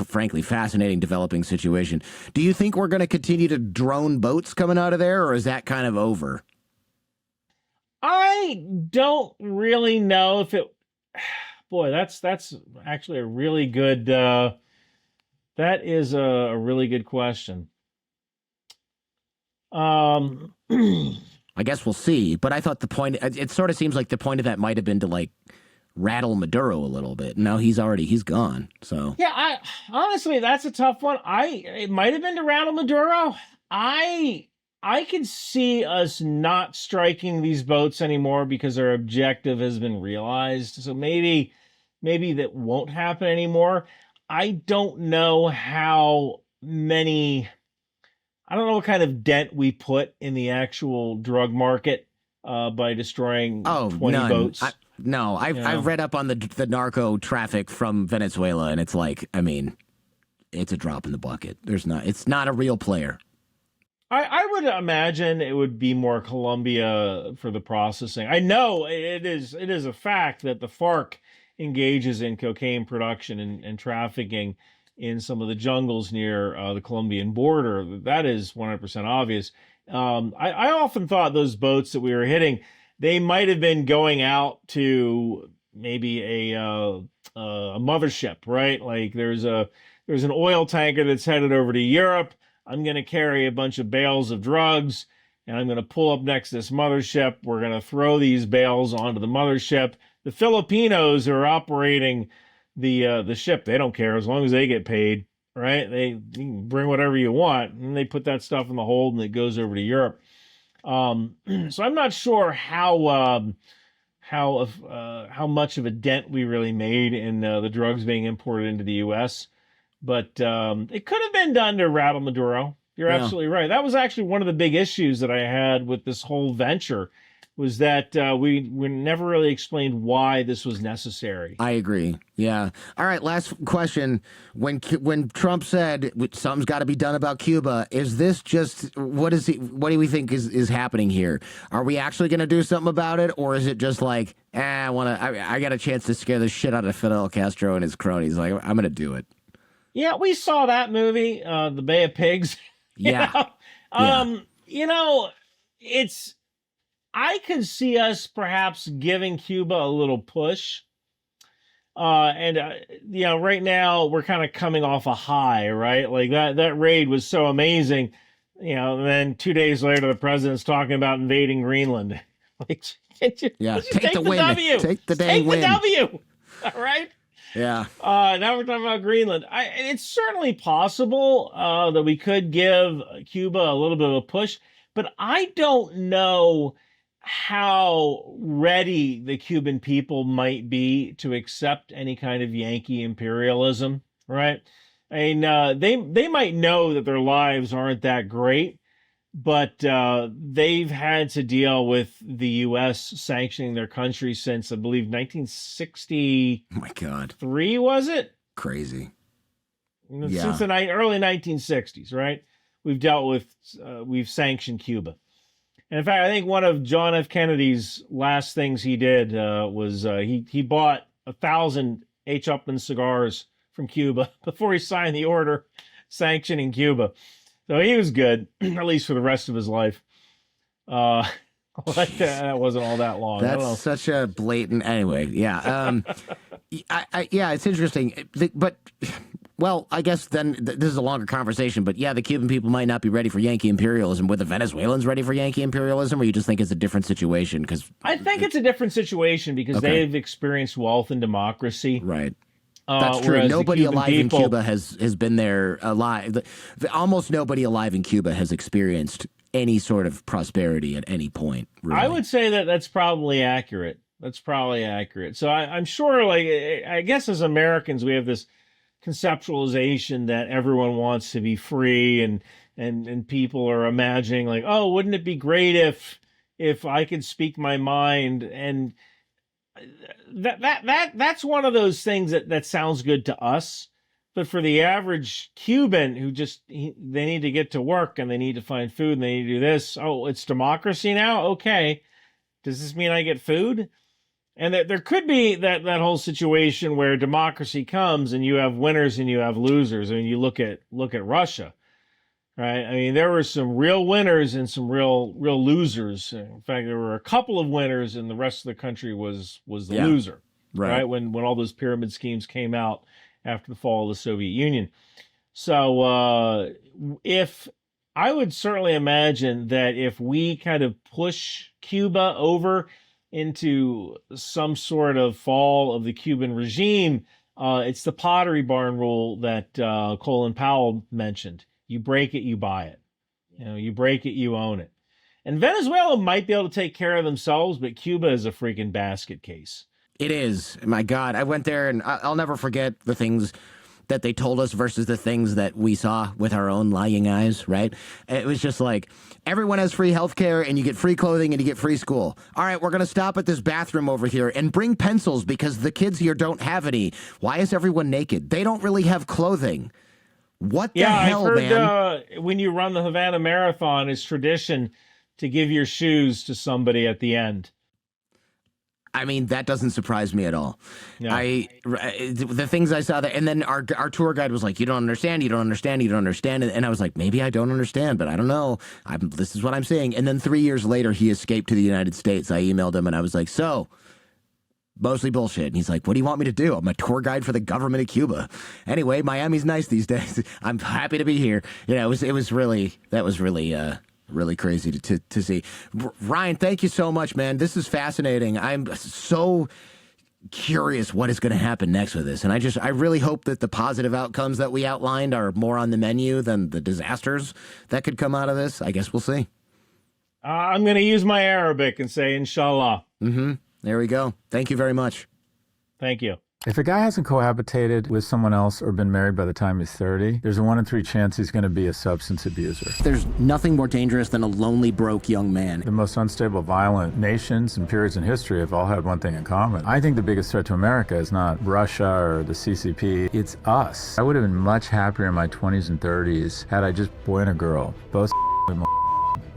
frankly, fascinating developing situation. Do you think we're going to continue to drone boats coming out of there, or is that kind of over? I don't really know if it. Boy, that's actually a really good. That is a really good question. I guess we'll see. But I thought the point. It sort of seems like the point of that might have been to like rattle Maduro a little bit. Now he's gone. So yeah, honestly, that's a tough one. It might have been to rattle Maduro. I could see us not striking these boats anymore because our objective has been realized. So maybe maybe that won't happen anymore. I don't know how many, I don't know what kind of dent we put in the actual drug market by destroying Oh, 20 none. boats. No, I've read up on the narco traffic from Venezuela, and it's like, I mean, it's a drop in the bucket. It's not a real player. I would imagine it would be more Colombia for the processing. I know it is a fact that the FARC engages in cocaine production and trafficking in some of the jungles near the Colombian border. That is 100% obvious. I often thought those boats that we were hitting, they might have been going out to maybe a mothership, right? Like there's an oil tanker that's headed over to Europe. I'm going to carry a bunch of bales of drugs, and I'm going to pull up next to this mothership. We're going to throw these bales onto the mothership. The Filipinos who are operating the ship, they don't care as long as they get paid, right? You can bring whatever you want, and they put that stuff in the hold, and it goes over to Europe. So I'm not sure how much of a dent we really made in the drugs being imported into the U.S., but it could have been done to rattle Maduro. You're absolutely right. That was actually one of the big issues that I had with this whole venture, was that we never really explained why this was necessary. I agree. Yeah. All right. Last question. When Trump said something's got to be done about Cuba, is this just what do we think is happening here? Are we actually going to do something about it, or is it just like, I got a chance to scare the shit out of Fidel Castro and his cronies? Like, I'm going to do it. Yeah, we saw that movie, The Bay of Pigs. Yeah. I could see us perhaps giving Cuba a little push. Right now we're kind of coming off a high, right? Like that raid was so amazing, and then 2 days later, the president's talking about invading Greenland. Like, take the win. W. Take the dang win. The W. All right. Yeah. Now we're talking about Greenland. It's certainly possible that we could give Cuba a little bit of a push, but I don't know how ready the Cuban people might be to accept any kind of Yankee imperialism, right? I mean, they might know that their lives aren't that great, but they've had to deal with the U.S. sanctioning their country since, I believe, 1960. Oh my God. 3, was it? Crazy. Since the early 1960s, right? We've sanctioned Cuba. And in fact, I think one of John F. Kennedy's last things he did was he bought 1,000 H. Upmann cigars from Cuba before he signed the order sanctioning Cuba. So he was good, at least for the rest of his life. That wasn't all that long. That's such a blatant. Anyway, yeah. It's interesting, but. Well, I guess then this is a longer conversation, but yeah, the Cuban people might not be ready for Yankee imperialism. Were the Venezuelans ready for Yankee imperialism, or you just think it's a different situation? I think it's a different situation because they've experienced wealth and democracy. Right. That's true. Nobody alive in Cuba has been there alive. Almost nobody alive in Cuba has experienced any sort of prosperity at any point. Really. I would say that's probably accurate. So I'm sure, like, I guess as Americans, we have this conceptualization that everyone wants to be free, and people are imagining like, oh, wouldn't it be great if I could speak my mind? And that's one of those things that sounds good to us, but for the average Cuban who they need to get to work and they need to find food and they need to do this. Oh, it's democracy now. Okay, does this mean I get food? And there could be that whole situation where democracy comes and you have winners and you have losers. I mean, you look at Russia, right? I mean, there were some real winners and some real losers. In fact, there were a couple of winners, and the rest of the country was the loser, right? When all those pyramid schemes came out after the fall of the Soviet Union. So if I would certainly imagine that if we kind of push Cuba over into some sort of fall of the Cuban regime, it's the Pottery Barn rule that Colin Powell mentioned. You break it, you buy it. You break it, you own it. And Venezuela might be able to take care of themselves, but Cuba is a freaking basket case. It is. My God, I went there, and I'll never forget the things that they told us versus the things that we saw with our own lying eyes, right? It was just like, everyone has free healthcare, and you get free clothing, and you get free school. All right, we're going to stop at this bathroom over here and bring pencils because the kids here don't have any. Why is everyone naked? They don't really have clothing. What the hell, I've man? heard when you run the Havana Marathon, it's tradition to give your shoes to somebody at the end. I mean, that doesn't surprise me at all. No. The things I saw there, and then our tour guide was like, "You don't understand, you don't understand, you don't understand," and I was like, "Maybe I don't understand, but I don't know. This is what I'm saying." And then 3 years later, he escaped to the United States. I emailed him, and I was like, "So, mostly bullshit." And he's like, "What do you want me to do? I'm a tour guide for the government of Cuba." Anyway, Miami's nice these days. I'm happy to be here. You know, it was really really crazy to see. Ryan, thank you so much, man. This is fascinating. I'm so curious what is going to happen next with this. And I really hope that the positive outcomes that we outlined are more on the menu than the disasters that could come out of this. I guess we'll see. I'm going to use my Arabic and say, inshallah. There we go. Thank you very much. Thank you. If a guy hasn't cohabitated with someone else or been married by the time he's 30, there's a 1 in 3 chance he's going to be a substance abuser. There's nothing more dangerous than a lonely, broke young man. The most unstable, violent nations and periods in history have all had one thing in common. I think the biggest threat to America is not Russia or the CCP, it's us. I would have been much happier in my 20s and 30s had I just boy and a girl, both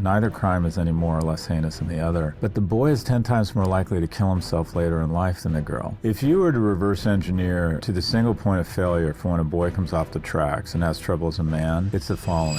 Neither crime is any more or less heinous than the other, but the boy is 10 times more likely to kill himself later in life than the girl. If you were to reverse engineer to the single point of failure for when a boy comes off the tracks and has trouble as a man, it's the following.